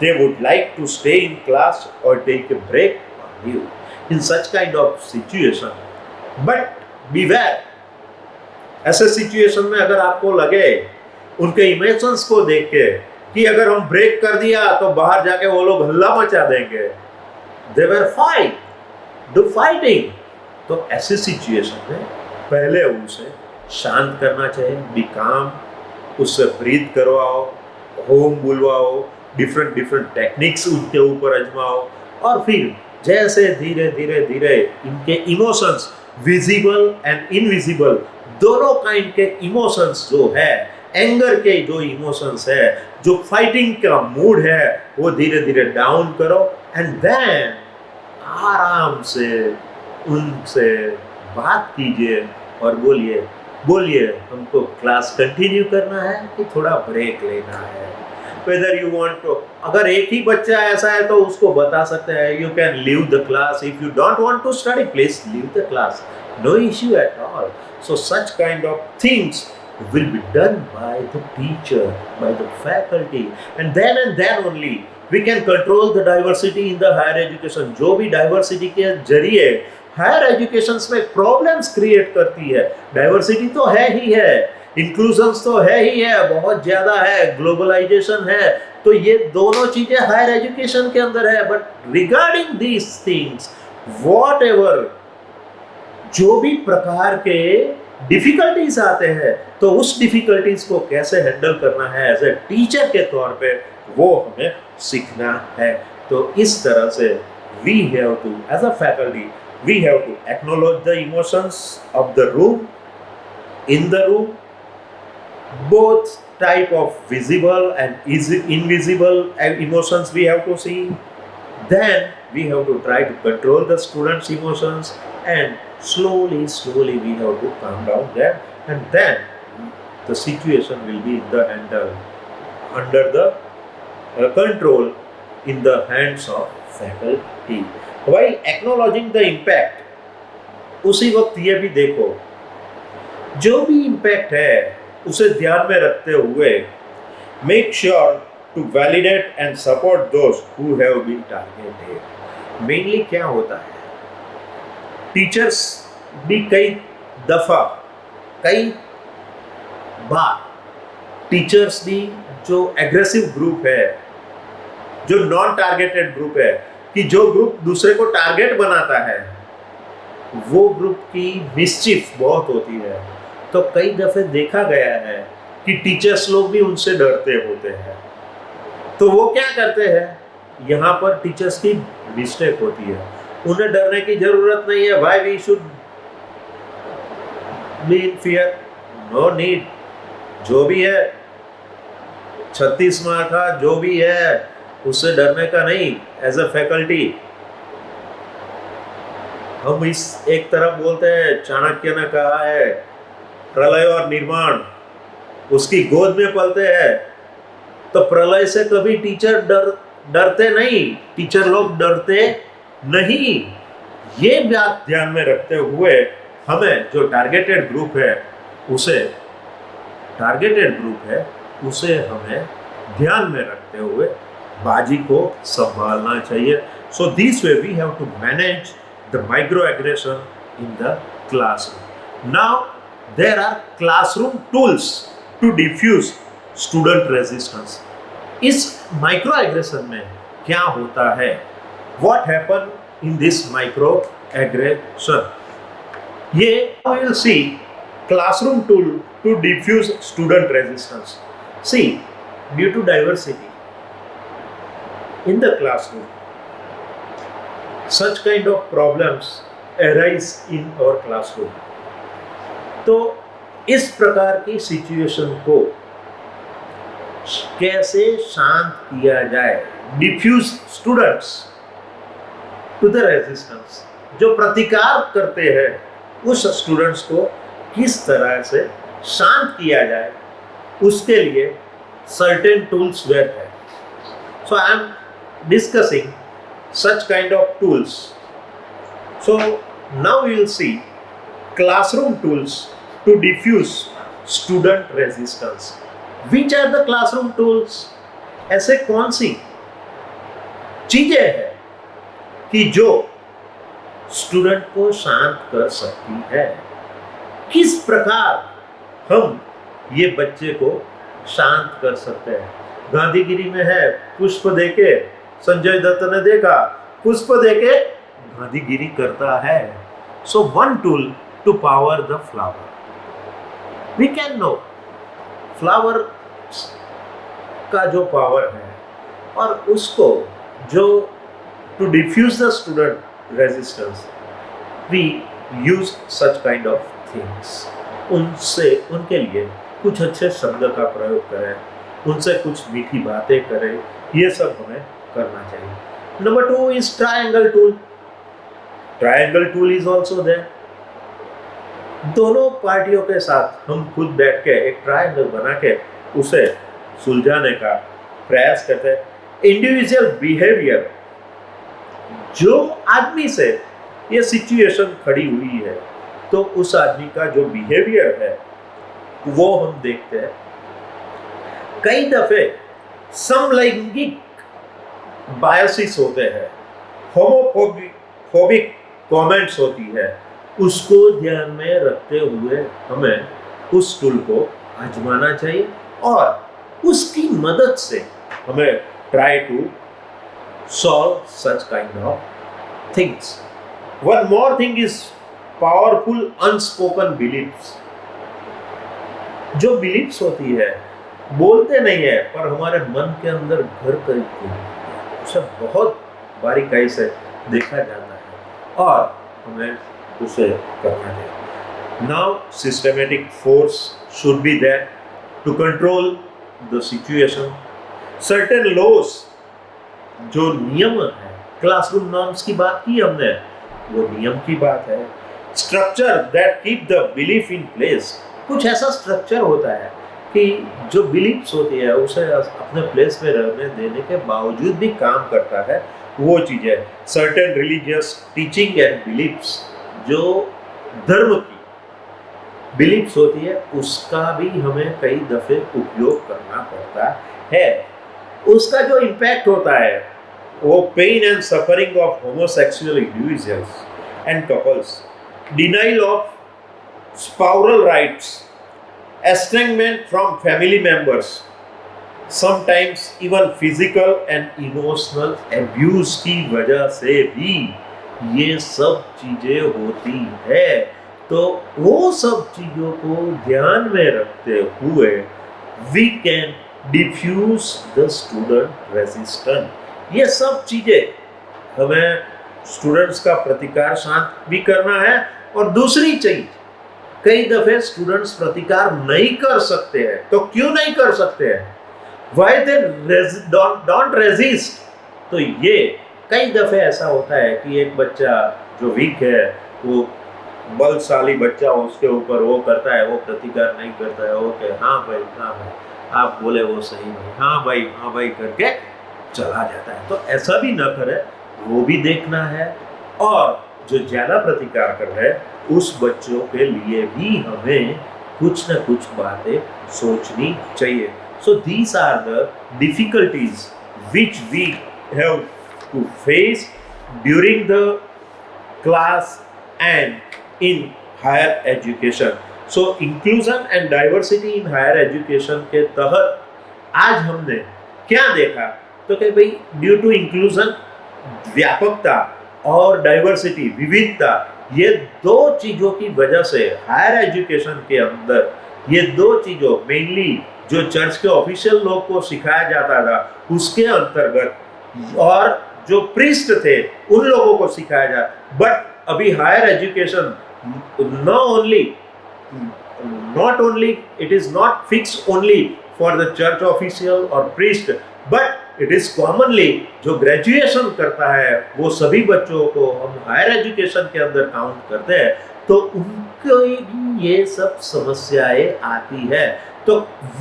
they would like to stay in class or take a break or leave in such kind of situation. But beware, ऐसे situation में अगर आपको लगे उनके emotions को देख के कि अगर हम ब्रेक कर दिया तो बाहर जाके वो लोग हल्ला मचा देंगे, they were do fighting. तो ऐसी सिचुएशन में पहले उसे शांत करना चाहिए. बी काम. उससे ब्रीथ करवाओ, होम बुलवाओ, डिफरेंट टेक्निक्स उनके ऊपर आजमाओ और फिर जैसे धीरे धीरे इनके इमोशंस विजिबल एंड इनविजिबल दोनों काइंड के इमोशंस जो है, एंगर के जो इमोशंस है, जो फाइटिंग का मूड है, वो धीरे धीरे डाउन करो एंड देन आराम से उनसे बात कीजिए और बोलिए हमको क्लास कंटिन्यू करना है कि थोड़ा ब्रेक लेना है. Whether you want to, अगर एक ही बच्चा ऐसा है तो उसको बता सकते हैं you can leave the class. If you don't want to study, please leave the class. No issue at all. So such kind of things will be done by the teacher, by the faculty, and then only we can control the diversity in the higher education. जो भी diversity के जरिए higher education में problems create करती है. Diversity तो है ही है, इंक्लूजन्स तो है ही है, बहुत ज्यादा है, ग्लोबलाइजेशन है. तो ये दोनों चीजें हायर एजुकेशन के अंदर है. But regarding these things what ever जो भी प्रकार के डिफिकल्टीज आते हैं, तो उस डिफिकल्टीज को कैसे हैंडल करना है एज ए टीचर के तौर पे, वो हमें सीखना है। तो इस तरह से we have to as a faculty we have to acknowledge the emotions of the room, in the room, both type of visible and invisible emotions we have to see. Then we have to try to control the students' emotions, and slowly we have to calm down them, and then the situation will be in the under the control in the hands of faculty. While acknowledging the impact, उसी वक्त ये भी देखो, जो भी impact है उसे ध्यान में रखते हुए make sure to validate and support those who have been targeted. Mainly क्या होता है, टीचर्स भी कई बार टीचर्स भी जो एग्रेसिव ग्रुप है, जो नॉन टारगेटेड ग्रुप है, कि जो ग्रुप दूसरे को टारगेट बनाता है, वो ग्रुप की मिसचिफ बहुत होती है। तो कई दफे देखा गया है कि टीचर्स लोग भी उनसे डरते होते हैं। तो वो क्या करते हैं, यहाँ पर टीचर्स की मिस्टेक होती है। उन्हें डरने की जरूरत नहीं है। Why we should be in fear, no need. जो भी है 36 मार्क का जो भी है उससे डरने का नहीं। एज अ फैकल्टी हम इस एक तरफ बोलते हैं, चाणक्य ने कहा है प्रलय और निर्माण उसकी गोद में पलते हैं। तो प्रलय से कभी टीचर डरते नहीं, टीचर लोग डरते नहीं। ये बात ध्यान में रखते हुए हमें जो टारगेटेड ग्रुप है उसे हमें ध्यान में रखते हुए बाजी को संभालना चाहिए। So this way we have to manage the micro aggression in the classroom. Now there are classroom tools to diffuse student resistance. इस माइक्रो एग्रेशन में क्या होता है, what happen in this micro aggression? ये we will see classroom tool to diffuse student resistance. See, due to diversity in the classroom, such kind of problems arise in our classroom. तो इस प्रकार की situation को कैसे शांत किया जाए, diffuse students to the resistance, जो प्रतिकार करते हैं उस स्टूडेंट्स को किस तरह से शांत किया जाए, उसके लिए सर्टेन टूल्स वेयर है। So I am discussing such kind of tools. So now we will see classroom tools to diffuse student resistance. Which are the classroom tools? ऐसे कौन सी चीजें हैं कि जो स्टूडेंट को शांत कर सकती है? किस प्रकार हम ये बच्चे को शांत कर सकते हैं? गांधीगिरी में है, पुष्प देके, संजय दत्त ने देखा पुष्प देके गांधीगिरी करता है। So one tool to power the flower. We can know flower का जो पावर है और उसको जो to diffuse the student resistance, we use such kind of things. उनके लिए कुछ अच्छे शब्द का प्रयोग करें, उनसे कुछ मीठी बातें करें, ये सब हमें करना चाहिए। Number 2 is triangle tool. Triangle tool is also there. दोनों पार्टियों के साथ हम खुद बैठ के एक ट्रायंगल बना के उसे सुलझाने का प्रयास करते हैं। इंडिविजुअल बिहेवियर, जो आदमी से ये सिचुएशन खड़ी हुई है तो उस आदमी का जो बिहेवियर है वो हम देखते हैं। कई दफे समलैंगिक बायसिस होते हैं, होमोफोबिक कमेंट्स होती है, उसको ध्यान में रखते हुए हमें उस टूल को आजमाना चाहिए और उसकी मदद से हमें try to solve such kind of things. One more thing is powerful unspoken beliefs. जो बिलीफ्स होती है, बोलते नहीं है पर हमारे मन के अंदर घर करती है, उसे बहुत बारीकाई से देखा जाता है और हमें उसे करना चाहिए. Now systematic force should be there to control the situation. Certain laws, जो नियम है, क्लासरूम नॉर्म्स की बात की हमने, वो नियम की बात है. Structure that keep the belief in place, कुछ ऐसा स्ट्रक्चर होता है कि जो बिलीफ्स होती है उसे अपने प्लेस में रहने देने के बावजूद भी काम करता है, वो चीज़ है. Certain religious teaching and beliefs, जो धर्म की बिलीफ्स होती है उसका भी हमें कई दफ़े उपयोग करना पड़ता है. उसका जो इम्पैक्ट होता है वो pain and suffering of homosexual individuals and couples, denial of spousal rights, estrangement from family members, sometimes even physical and emotional abuse की वजह से भी ये सब चीजें होती है. तो वो सब चीजों को ध्यान में रखते हुए we can diffuse the student resistance. ये सब चीजें हमें स्टूडेंट्स का प्रतिकार शांत भी करना है. और दूसरी चीज, कई दफे स्टूडेंट्स प्रतिकार नहीं कर सकते हैं. तो क्यों नहीं कर सकते हैं? Why they don't resist? तो ये कई दफे ऐसा होता है कि एक बच्चा जो वीक है, वो बलशाली बच्चा, उसके ऊपर वो करता है, वो प्रतिकार नहीं करता है, वो कहे हाँ भाई आप बोले वो सही नहीं, हाँ भाई करके चला जाता है. तो ऐसा भी ना करे, वो भी देखना है. और जो ज्यादा प्रतिकार कर रहे हैं उस बच्चों के लिए भी हमें कुछ न कुछ बातें सोचनी चाहिए. So these are the difficulties which we have to face during the class and in higher education. So inclusion and diversity in higher education के तहत आज हमने क्या देखा? तो कि भाई ड्यू टू इंक्लूजन, व्यापकता, और डाइवर्सिटी, विविधता, ये दो चीजों की वजह से हायर एजुकेशन के अंदर ये दो चीजों मेनली जो चर्च के ऑफिशियल लोग को सिखाया जाता था उसके अंतर्गत, और जो प्रीस्ट थे उन लोगों को सिखाया जाता. बट अभी higher education not only it is not fixed only for the church official or priest, but it is commonly जो ग्रेजुएशन करता है वो सभी बच्चों को हम हायर एजुकेशन के अंदर काउंट करते हैं. तो उनको भी ये सब समस्याएं आती है. तो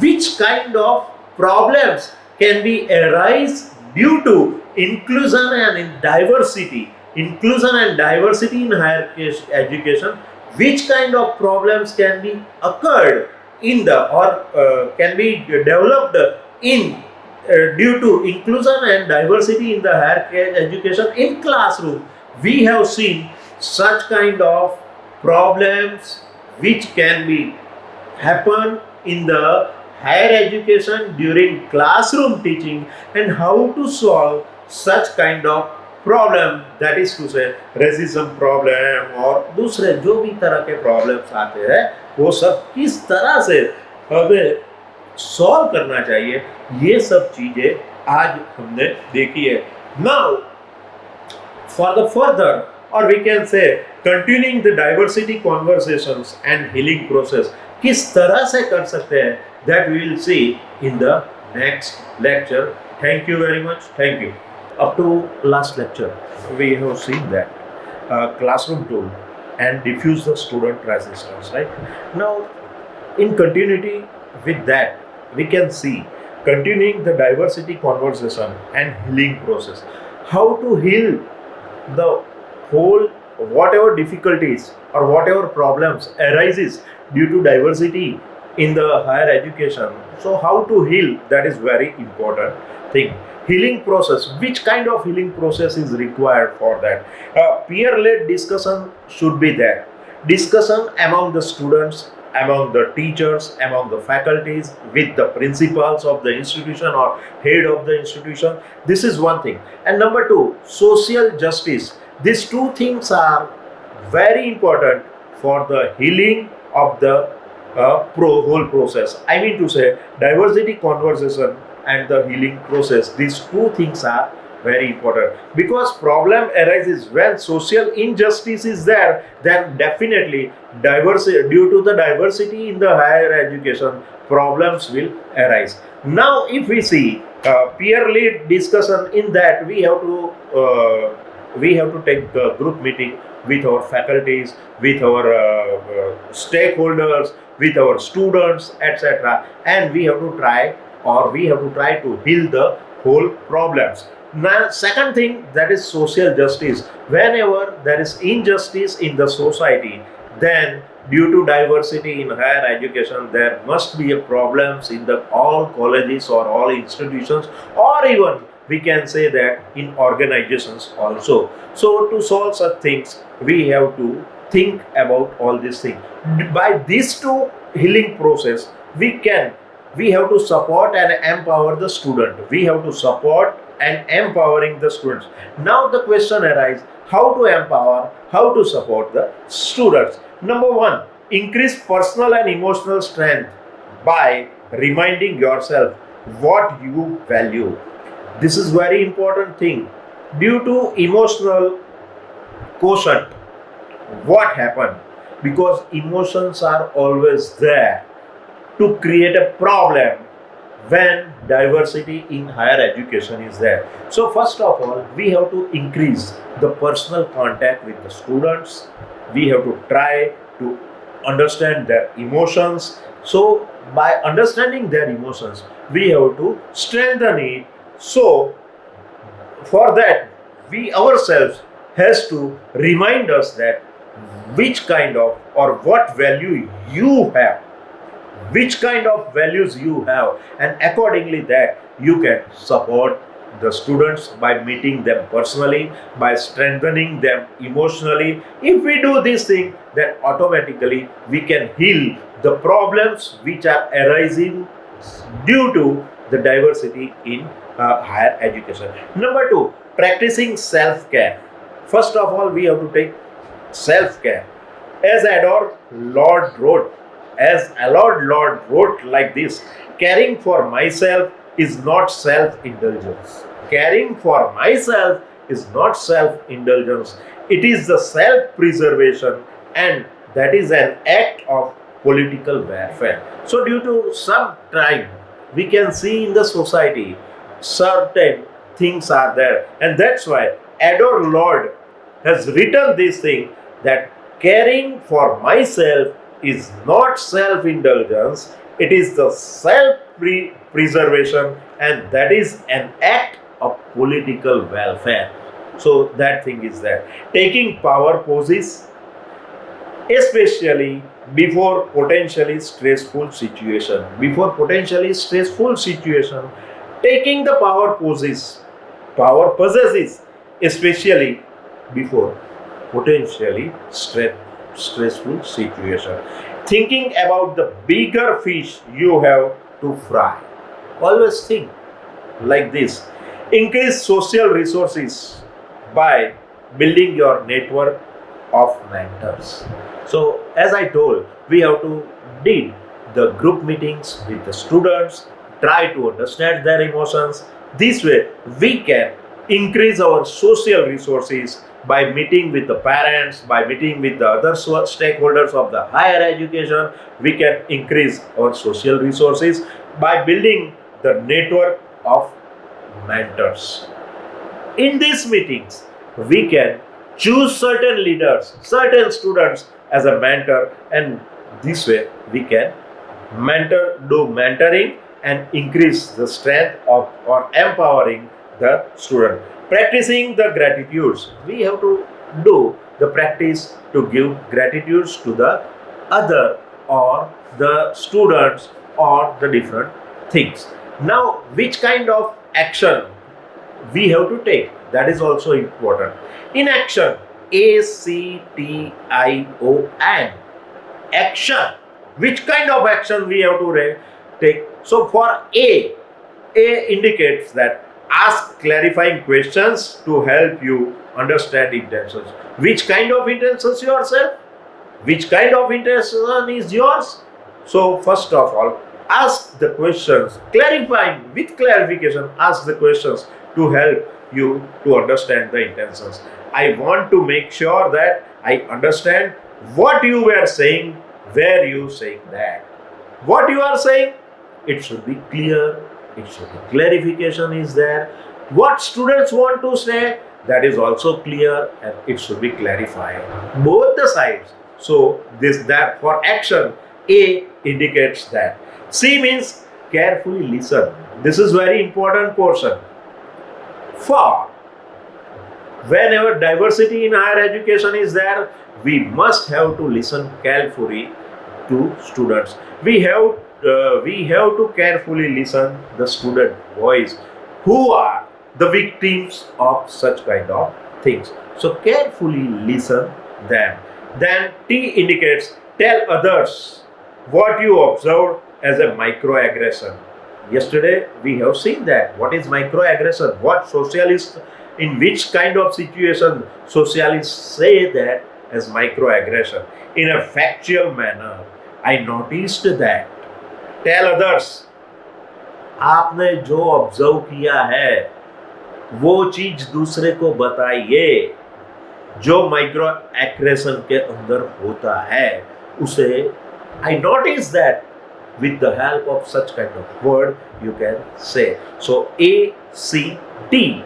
which kind of problems can be arise due to inclusion and diversity in higher education? Which kind of problems can be occurred in the or can be developed in due to inclusion and diversity in the higher education in classroom? We have seen such kind of problems which can be happen in the higher education during classroom teaching, and how to solve such kind of problem, that is to say racism problem और दूसरे जो भी तरह के problems आते हैं वो सब किस तरह से हमें सॉल्व करना चाहिए, ये सब चीजें आज हमने देखी है. नाउ फॉर द फर्दर और we can say continuing the diversity conversations and healing process किस तरह से कर सकते हैं, that we will see in the next lecture. Thank you very much. Thank you. Up to last lecture, we have seen that classroom tool and diffuse the student resistance, right? Now, in continuity with that, we can see continuing the diversity conversation and healing process. How to heal the whole whatever difficulties or whatever problems arises due to diversity in the higher education. So, how to heal, that is very important thing. Healing process, which kind of healing process is required for that? Peer-led discussion should be there. Discussion among the students, among the teachers, among the faculties, with the principals of the institution or head of the institution. This is one thing. And number two, social justice. These two things are very important for the healing of the whole process. I mean to say, diversity conversation and the healing process, these two things are very important, because problem arises when social injustice is there. Then definitely diversity, due to the diversity in the higher education, problems will arise. Now if we see peer led discussion, in that we have to take the group meeting with our faculties, with our stakeholders, with our students, etc., and we have to try, or we have to try to heal the whole problems. Now, second thing, that is social justice. Whenever there is injustice in the society, then due to diversity in higher education, there must be a problems in the all colleges or all institutions, or even we can say that in organizations also. So to solve such things, we have to think about all these things. By these two healing process, we have to support and empower the student. We have to support and empowering the students. Now the question arises, how to empower, how to support the students. Number one, increase personal and emotional strength by reminding yourself what you value. This is very important thing. Due to emotional quotient, what happened? Because emotions are always there to create a problem when diversity in higher education is there. So first of all, we have to increase the personal contact with the students. We have to try to understand their emotions. So by understanding their emotions, we have to strengthen it. So for that, we ourselves has to remind us that which kind of or what value you have, which kind of values you have, and accordingly that you can support the students by meeting them personally, by strengthening them emotionally. If we do this thing, then automatically we can heal the problems which are arising due to the diversity in higher education. Number two, practicing self-care. First of all, we have to take self-care. As Ador Lord wrote, as Allard Lord wrote like this: caring for myself is not self-indulgence. Caring for myself is not self-indulgence. It is the self-preservation, and that is an act of political welfare. So due to some time, we can see in the society certain things are there, and that's why Ador Lord has written this thing, that caring for myself is not self-indulgence, it is the self-preservation, and that is an act of political welfare. So that thing is there. Taking power poses, especially before potentially stressful situation. Before potentially stressful situation, taking the power possesses, especially before potentially stressful situation. Thinking about the bigger fish you have to fry. Always think like this. Increase social resources by building your network of mentors. So as I told, we have to did the group meetings with the students, try to understand their emotions. This way we can increase our social resources by meeting with the parents, by meeting with the other stakeholders of the higher education. We can increase our social resources by building the network of mentors. In these meetings, we can choose certain leaders, certain students as a mentor, and this way we can do mentoring and increase the strength of or empowering the student. Practicing the gratitudes, we have to do the practice to give gratitudes to the other or the students or the different things. Now, which kind of action we have to take, that is also important. In action, ACTION, action. Which kind of action we have to take? So for A indicates that Ask clarifying questions to help you understand intentions. Which kind of intentions yourself? Which kind of intention is yours? So first of all, ask the questions, clarifying with clarification, ask the questions to help you to understand the intentions. I want to make sure that I understand what you were saying, where you saying that. What you are saying, it should be clear, it should be clarification is there. What students want to say, that is also clear and it should be clarified. Both the sides. So this that for action, A indicates that. C means carefully listen. This is very important portion. For whenever diversity in higher education is there, we must have to listen carefully to students. We have to carefully listen the student voice who are the victims of such kind of things. So carefully listen them. Then T indicates tell others what you observed as a microaggression. Yesterday we have seen that. What is microaggression? What socialists, in which kind of situation socialists say that as microaggression? In a factual manner, I noticed that. Tell others. आपने जो observe किया है वो चीज दूसरे को बताइए. जो माइक्रो एग्रेशन के अंदर होता है उसे I noticed that. With the help of such kind of word you can say. So A, C, T.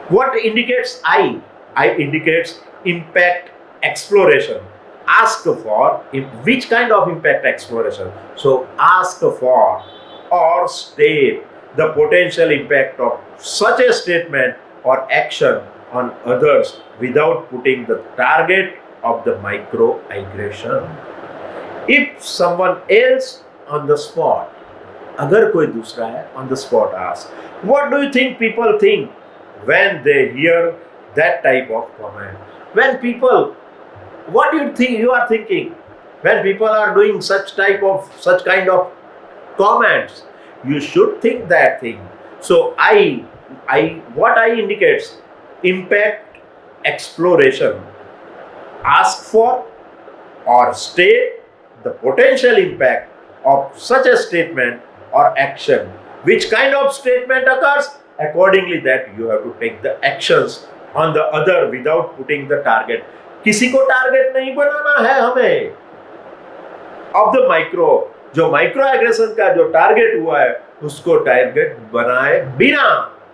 What indicates I? I indicates impact exploration. Ask for which kind of impact exploration. So ask for or state the potential impact of such a statement or action on others without putting the target of the microaggression. If someone else on the spot, अगर कोई दूसरा है on the spot ask, what do you think people think when they hear that type of comment? When people, what do you think you are thinking when people are doing such kind of comments? You should think that thing. So what I indicates impact exploration. Ask for or state the potential impact of such a statement or action. Which kind of statement occurs? Accordingly that you have to take the actions on the other without putting the target. किसी को target नहीं बनाना है हमें. Of the micro, जो micro aggression का जो target हुआ है उसको टारगेट बनाए बिना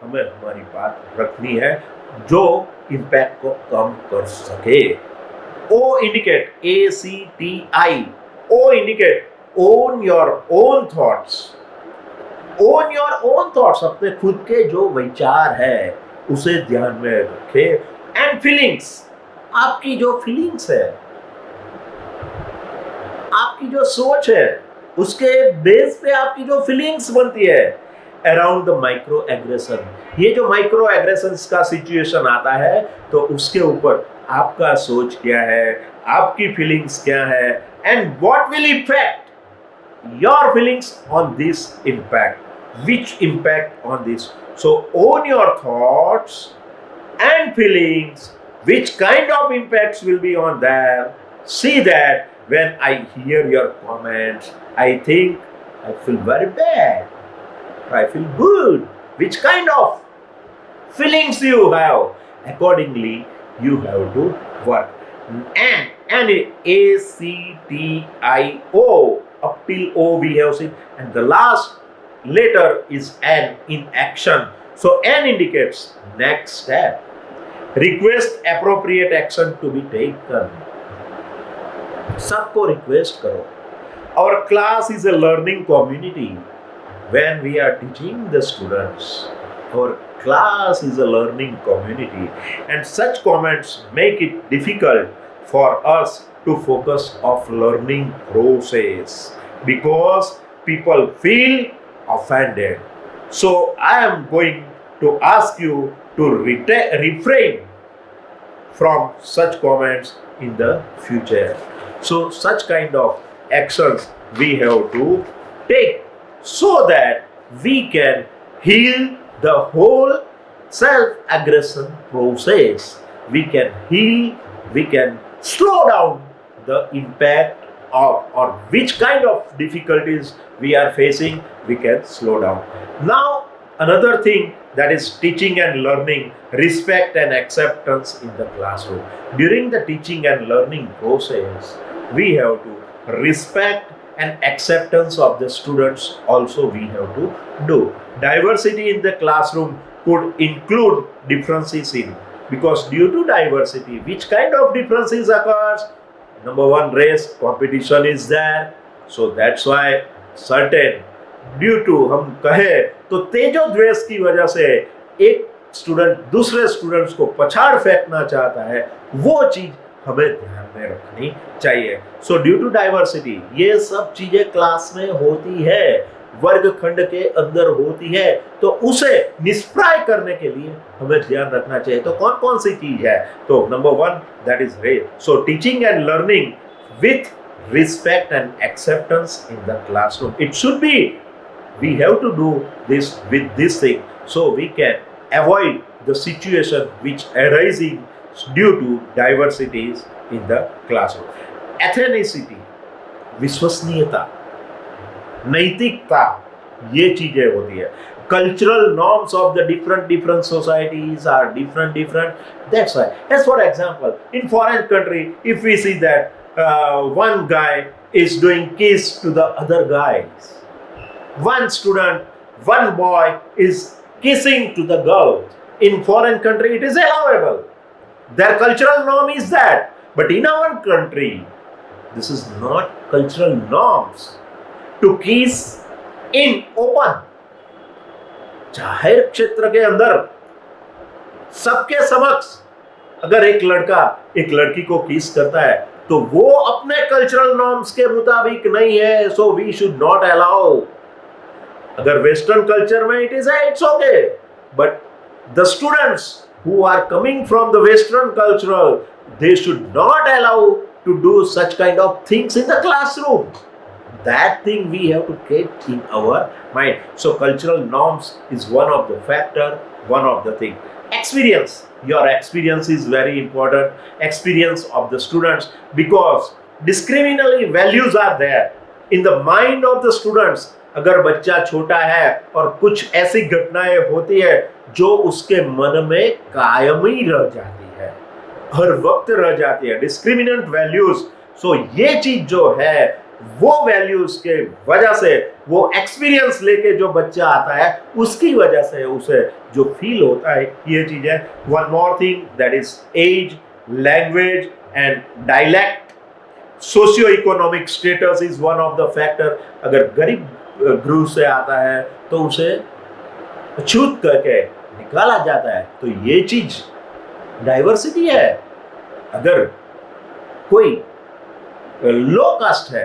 हमें हमारी बात रखनी है जो इम्पैक्ट को कम कर सके. O indicate ACTI. O indicate own your own thoughts. Own your own thoughts. अपने खुद के जो विचार है उसे ध्यान में रखे. And feelings. आपकी जो फीलिंग्स है, आपकी जो सोच है, उसके बेस पे आपकी जो फीलिंग्स बनती है अराउंड द माइक्रो एग्रेशन. ये जो माइक्रो एग्रेशन का सिचुएशन आता है तो उसके ऊपर आपका सोच क्या है, आपकी फीलिंग्स क्या है, and what will effect your feelings on this impact. Which impact on this. So own your thoughts and feelings, which kind of impacts will be on them. See that when I hear your comments, I think I feel very bad, I feel good. Which kind of feelings you have? Accordingly, you have to work. And ACTIO, up till O we have seen, and the last letter is N in action. So N indicates next step. Request appropriate action to be taken. सबको request करो. Our class is a learning community. When we are teaching the students, our class is a learning community, and such comments make it difficult for us to focus of learning process because people feel offended. So I am going to ask you to refrain from such comments in the future. So such kind of actions we have to take so that we can heal the whole self-aggression process. We can heal, we can slow down the impact of or which kind of difficulties we are facing, we can slow down. Now, another thing, that is teaching and learning, respect and acceptance in the classroom. During the teaching and learning process, we have to respect and acceptance of the students also we have to do. Diversity in the classroom could include differences in, because due to diversity, which kind of differences occurs? Number one, race competition is there, so that's why certain due to हम कहे तो तेजो द्वेष की वजह से एक student दूसरे स्टूडेंट्स को पछाड़ फेंकना चाहता है, वो चीज हमें ध्यान में रखनी चाहिए. सो ड्यू टू डाइवर्सिटी ये सब चीजें क्लास में होती है, वर्गखंड के अंदर होती है, तो उसे निष्प्राय करने के लिए हमें ध्यान रखना चाहिए. तो कौन कौन सी चीज है? तो number one, that is race. So teaching and learning with respect and acceptance in the classroom. It should be, we have to do this with this thing, so we can avoid the situation which arising due to diversities in the classroom. Authenticity, विश्वसनीयता, नैतिकता, ये चीजें होती है. Cultural norms of the different societies are different. That's why, as for example, in foreign country, if we see that one guy is doing kiss to the other guys, one student, one boy is kissing to the girl, in foreign country it is allowable, their cultural norm is that. But in our country, this is not cultural norms to kiss in open, जाहिर क्षेत्र के अंदर सबके समक्ष अगर एक लड़का एक लड़की को किस करता है, तो वो अपने कल्चरल नॉर्म्स के मुताबिक नहीं है, so we should not allow. अगर वेस्टर्न कल्चर में it is it's okay, but the students who are coming from the western cultural, they should not allow to do such kind of things in the classroom. That thing we have to get in our mind. So cultural norms is one of the factor, one of the thing. Experience, your experience is very important. Experience of the students, because discriminatory values are there in the mind of the students. अगर बच्चा छोटा है और कुछ ऐसी घटनाएं होती है जो उसके मन में कायम ही रह जाती है, हर वक्त रह जाती है, डिस्क्रिमिनेंट वैल्यूज. सो ये चीज जो है, वो वैल्यूज के वजह से, वो एक्सपीरियंस लेके जो बच्चा आता है, उसकी वजह से उसे जो फील होता है, ये चीज है. One more thing, that is age, language and dialect. Socio economic status is one of the factor. अगर गरीब गृह से आता है तो उसे अछूत करके निकाला जाता है, तो ये चीज डाइवर्सिटी है. अगर कोई लो कास्ट है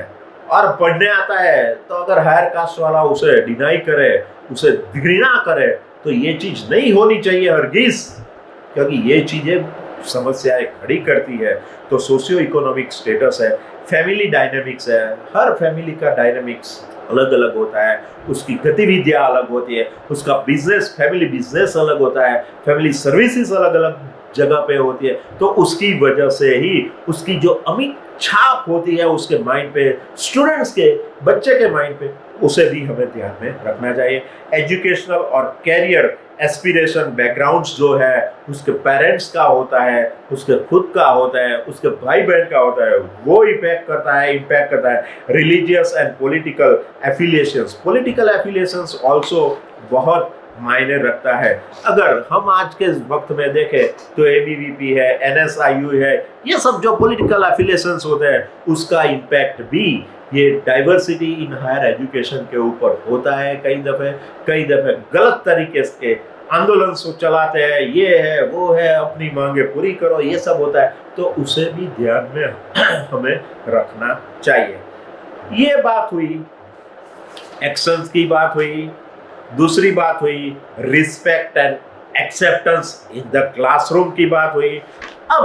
और पढ़ने आता है, तो अगर हायर कास्ट वाला उसे डिनाई करे, उसे घृणा करे, तो ये चीज नहीं होनी चाहिए हरगिज, क्योंकि ये चीजें समस्याएं खड़ी करती है. तो सोशियो इकोनॉमिक स्टेटस है, फैमिली डायनेमिक्स है, हर फैमिली का डायनेमिक्स अलग अलग होता है, उसकी गतिविधियां अलग होती है, उसका बिजनेस, फैमिली बिजनेस अलग होता है, फैमिली सर्विसेज अलग अलग जगह पे होती है. तो उसकी वजह से ही उसकी जो अमिट छाप होती है उसके माइंड पे, स्टूडेंट्स के, बच्चे के माइंड पे, उसे भी हमें ध्यान में रखना चाहिए. एजुकेशनल और कैरियर एस्पिरेशन बैकग्राउंड्स जो है, उसके पेरेंट्स का होता है, उसके खुद का होता है, उसके भाई बहन का होता है, वो इम्पैक्ट करता है. Religious and political affiliations, political affiliations also बहुत मायने रखता है. अगर हम आज के वक्त में देखें तो एबीवीपी है, एनएसआईयू है, ये सब जो पॉलिटिकल एफिलिएशंस होते हैं, उसका इम्पैक्ट भी ये डाइवर्सिटी इन हायर एजुकेशन के ऊपर होता है. कई दफे गलत तरीके से आंदोलन चलाते हैं, ये है वो है, अपनी मांगे पूरी करो, ये सब होता है. तो उसे भी ध्यान में हमें रखना चाहिए. ये बात हुई, एक्शंस की बात हुई. दूसरी बात हुई respect and acceptance in the classroom की बात हुई. अब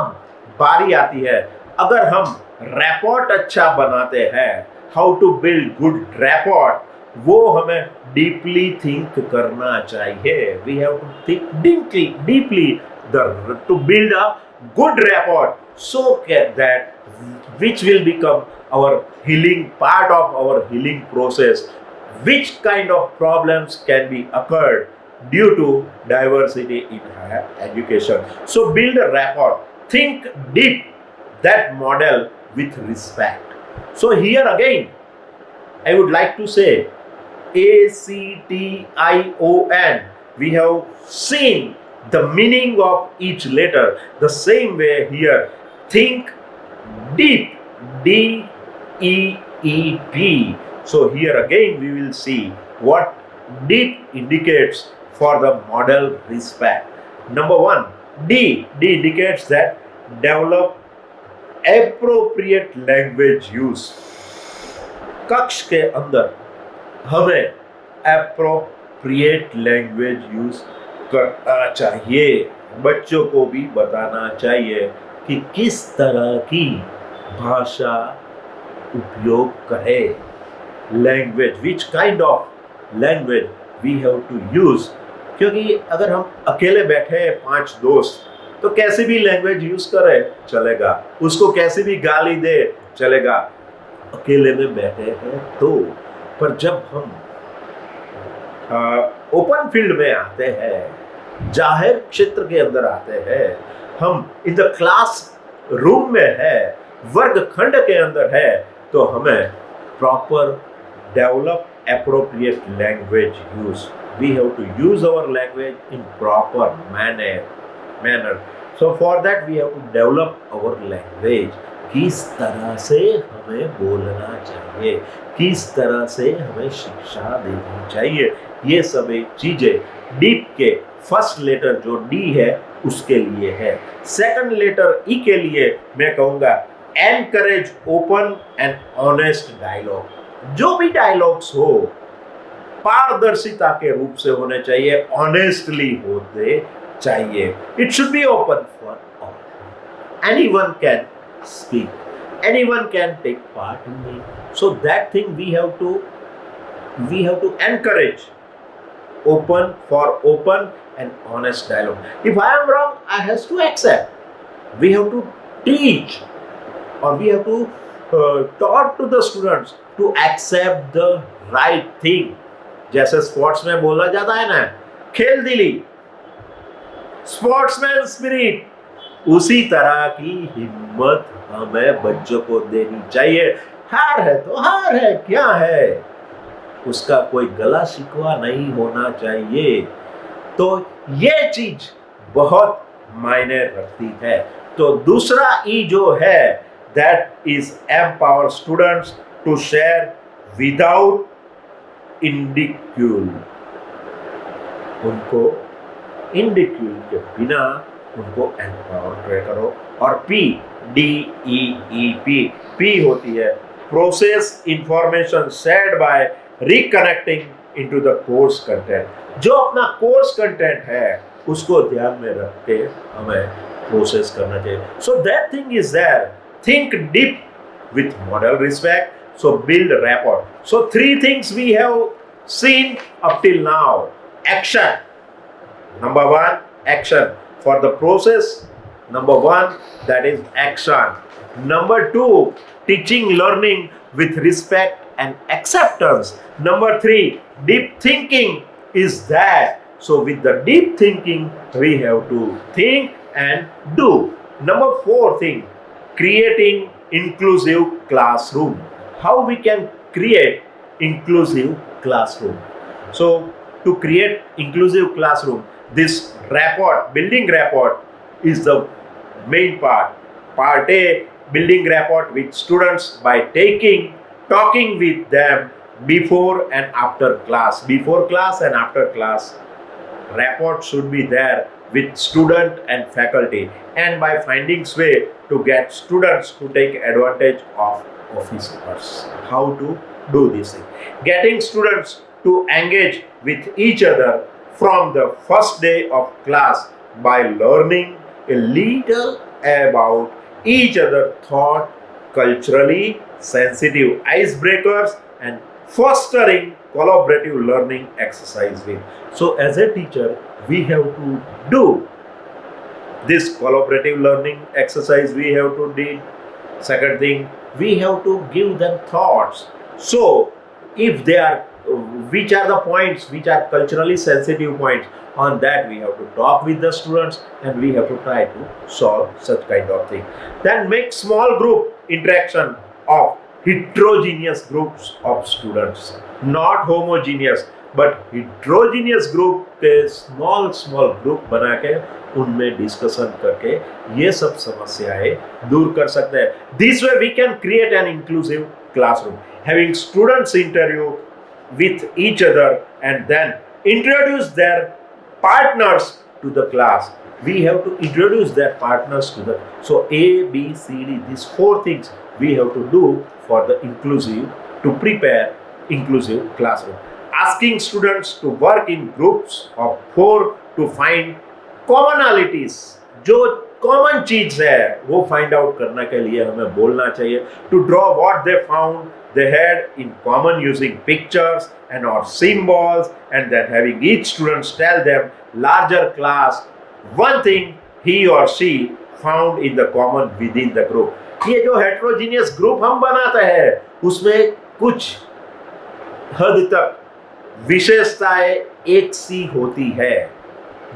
बारी आती है, अगर हम रैपोर्ट अच्छा बनाते हैं, how to build good rapport, वो हमें डीपली थिंक करना चाहिए. We have to think deeply to build a good rapport, so that which will become our healing part of our healing process. Which kind of problems can be occurred due to diversity in higher education? So build a rapport, think deep, that model with respect. So here again I would like to say ACTION. We have seen the meaning of each letter. The same way here, think deep, DEEP. So here again we will see what deep indicates for the model respect. Number one, D indicates that develop appropriate language use. कक्ष के अंदर हमें appropriate language use करना चाहिए. बच्चों को भी बताना चाहिए कि किस तरह की भाषा उपयोग करें. Language, which kind of language we have to use. क्योंकि अगर हम अकेले बैठे हैं 5 दोस्त तो कैसी भी लैंग्वेज यूज करे चलेगा, उसको कैसी भी गाली दे चलेगा, अकेले में बैठे हैं तो. पर जब हम ओपन फील्ड में आते हैं, जाहिर क्षेत्र के अंदर आते हैं, हम इन द क्लास रूम में है, वर्ग खंड के अंदर है, तो हमें proper develop appropriate language use. We have to use our language in proper manner. So for that we have to develop our language. किस तरह से हमें बोलना चाहिए, किस तरह से हमें शिक्षा देनी चाहिए, ये सभी चीजें डीप के फर्स्ट लेटर जो डी है उसके लिए है. सेकंड लेटर ई के लिए मैं कहूंगा encourage open and honest dialogue. जो भी डायलॉग्स हो पारदर्शिता के रूप से होने चाहिए, ऑनेस्टली होते चाहिए. It should be open for all. Anyone can speak, anyone can take part in it. So that thing we have to encourage open and honest dialogue. If I am wrong, I has to accept. We have to teach, or we have to talk to the students to accept the right thing. जैसे sports में बोला जाता है ना, खेल दिली, sportsman spirit, उसी तरह की हिम्मत हमें बच्चों को देनी चाहिए. हार है तो हार है, क्या है, उसका कोई गला शिकवा नहीं होना चाहिए. तो ये चीज बहुत मायने रखती है. तो दूसरा ई जो है, that is empower students to share without ridicule. उनको इंडिक्यूल के बिना उनको एम्पावर करो. और पी, DEEP, पी होती है process information shared by reconnecting into the course content. जो अपना कोर्स कंटेंट है उसको ध्यान में रख के हमें प्रोसेस करना चाहिए. So that thing is there. Think deep with model respect. So build rapport. So 3 things we have seen up till now. Action. Number 1, action. For the process, number 1, that is action. Number 2, teaching learning with respect and acceptance. Number 3, deep thinking is that. So with the deep thinking, we have to think and do. Number 4 thing, creating inclusive classroom. How we can create inclusive classroom? So to create inclusive classroom, this rapport, building rapport is the main part. Part A, building rapport with students by talking with them before and after class. Before class and after class, rapport should be there with student and faculty, and by finding way to get students to take advantage of office hours. How to do this thing? Getting students to engage with each other from the first day of class by learning a little about each other thought, culturally sensitive icebreakers and fostering collaborative learning exercise with. So as a teacher, we have to do this collaborative learning exercise, we have to do. Second thing, we have to give them thoughts. So if they are, which are the points which are culturally sensitive points, on that we have to talk with the students and we have to try to solve such kind of thing. Then make small group interaction of heterogeneous groups of students, not homogeneous but heterogeneous group के small group बना के उनमें discussion करके ये सब समस्याएं दूर कर सकते हैं. This way we can create an inclusive classroom, having students interview with each other and then introduce their partners to the class. We have to introduce their partners to the, so A, B, C, D, these four things we have to do for the inclusive, to prepare inclusive classroom. Asking students to work in groups of 4 to find commonalities, जो common चीज है वो find out करने के लिए हमें बोलना चाहिए. To draw what they found they had in common using pictures and or symbols, and then having each student tell them larger class one thing he or she found in the common within the group. ये जो heterogeneous group हम बनाते हैं उसमें कुछ हद तक विशेषताएं एक सी होती है,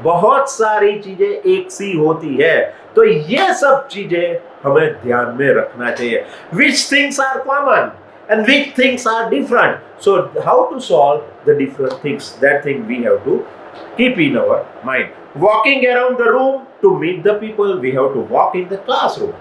बहुत सारी चीजें एक सी होती है, तो ये सब चीजें हमें ध्यान में रखना चाहिए. Which things are common and which things are different? So how to solve the different things? That thing we have to keep in our mind. Walking around the room to meet the people, we have to walk in the classroom.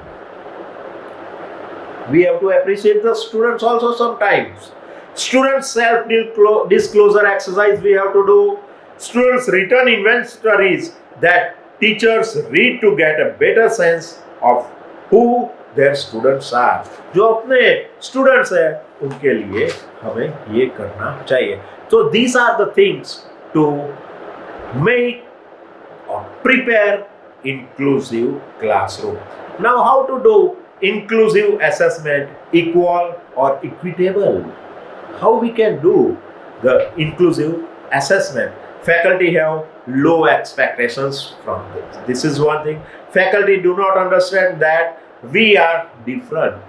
We have to appreciate the students also sometimes. Students self-disclosure exercise we have to do. Students written inventories that teachers read to get a better sense of who their students are. जो अपने students है उनके लिए हमें ये करना चाहिए. So these are the things to make or prepare inclusive classroom. Now how to do inclusive assessment, equal or equitable? How we can do the inclusive assessment? Faculty have low expectations from this. This is one thing. Faculty do not understand that we are different.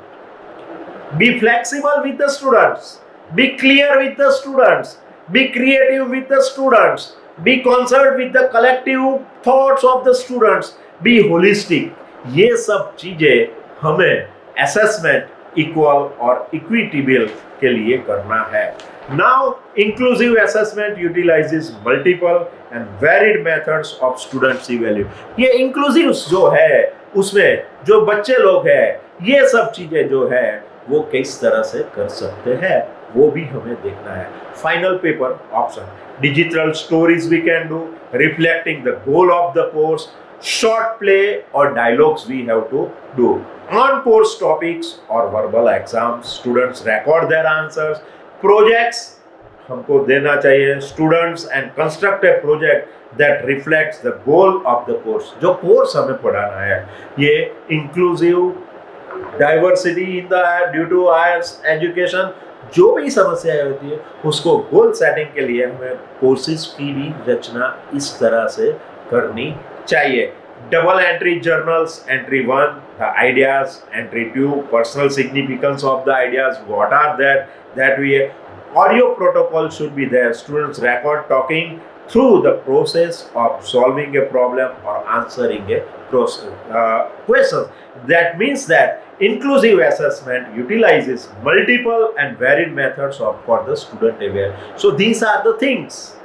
Be flexible with the students. Be clear with the students. Be creative with the students. Be concerned with the collective thoughts of the students. Be holistic. ये सब चीजें हमें assessment equal और equitable के लिए करना है. Now, inclusive assessment utilizes multiple and varied methods of students evaluation. ये inclusive जो है उसमें जो बच्चे लोग हैं ये सब चीजें जो है वो किस तरह से कर सकते हैं वो भी हमें देखना है. Final paper option. Digital stories we can do, reflecting the goal of the course. Short play or dialogues we have to do. On course topics or verbal exams, students record their answers. Projects हमको देना चाहिए students and construct a project that reflects the goal of the course. जो course हमें पढ़ाना है ये inclusive diversity in the due to higher education जो भी समस्याएं होती है उसको गोल सेटिंग के लिए हमें कोर्सेज की भी रचना इस तरह से करनी चाहिए. Double entry journals, entry 1 the ideas, entry 2 personal significance of the ideas, what are that we audio protocol should be there. Students record talking through the process of solving a problem or answering a question. That means that inclusive assessment utilizes multiple and varied methods for the student aware. So these are the things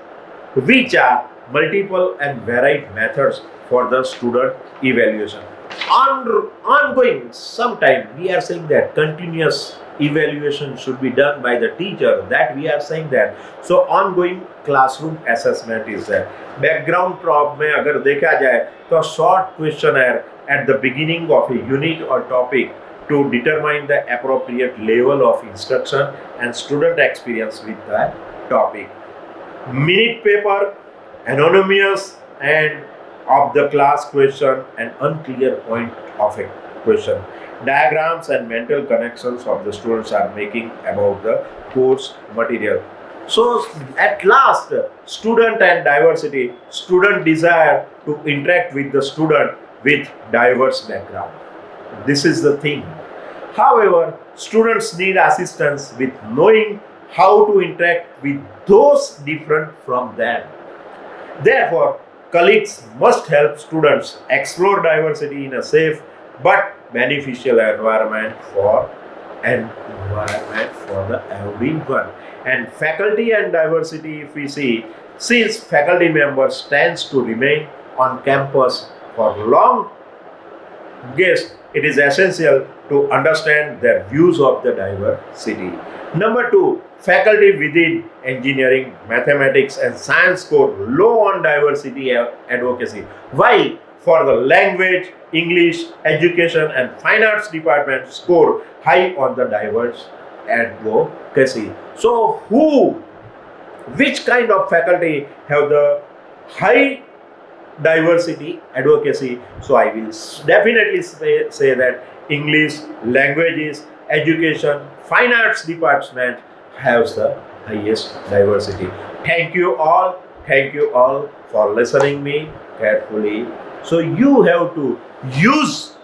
which are multiple and varied methods for the student evaluation. Ongoing, sometime we are saying that continuous evaluation should be done by the teacher, that we are saying that. So ongoing classroom assessment is there. Background prop में अगर देखा जाए तो short questionnaire at the beginning of a unit or topic to determine the appropriate level of instruction and student experience with that topic. Minute paper, anonymous and of the class question and unclear point of a question. diagrams and mental connections of the students are making about the course material. So at last, student and diversity, student desire to interact with the student with diverse background. This is the thing. However, students need assistance with knowing how to interact with those different from them. Therefore, colleagues must help students explore diversity in a safe but beneficial environment for the everyone. And faculty and diversity, if we see, since faculty members tends to remain on campus for long guests, it is essential to understand their views of the diversity. Number two, faculty within engineering, mathematics, and science score low on diversity advocacy, while for the language, English, education, and fine arts department score high on the diverse advocacy. So, which kind of faculty have the high diversity advocacy? So I will definitely say that English, languages, education, fine arts department has the highest diversity. Thank you all for listening me carefully. So you have to use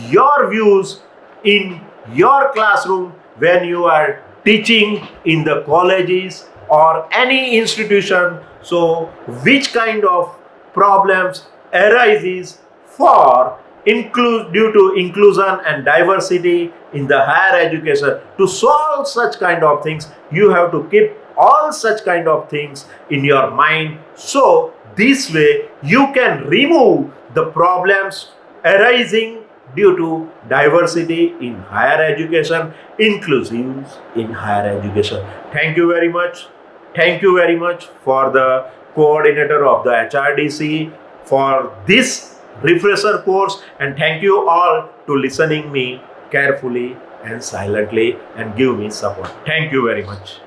your views in your classroom when you are teaching in the colleges or any institution. So which kind of problems arises for due to inclusion and diversity in the higher education? To solve such kind of things, you have to keep all such kind of things in your mind. So this way you can remove the problems arising due to diversity in higher education, inclusion in higher education. Thank you very much. Thank you very much for the coordinator of the HRDC for this refresher course, and thank you all to listening me carefully and silently and give me support. Thank you very much.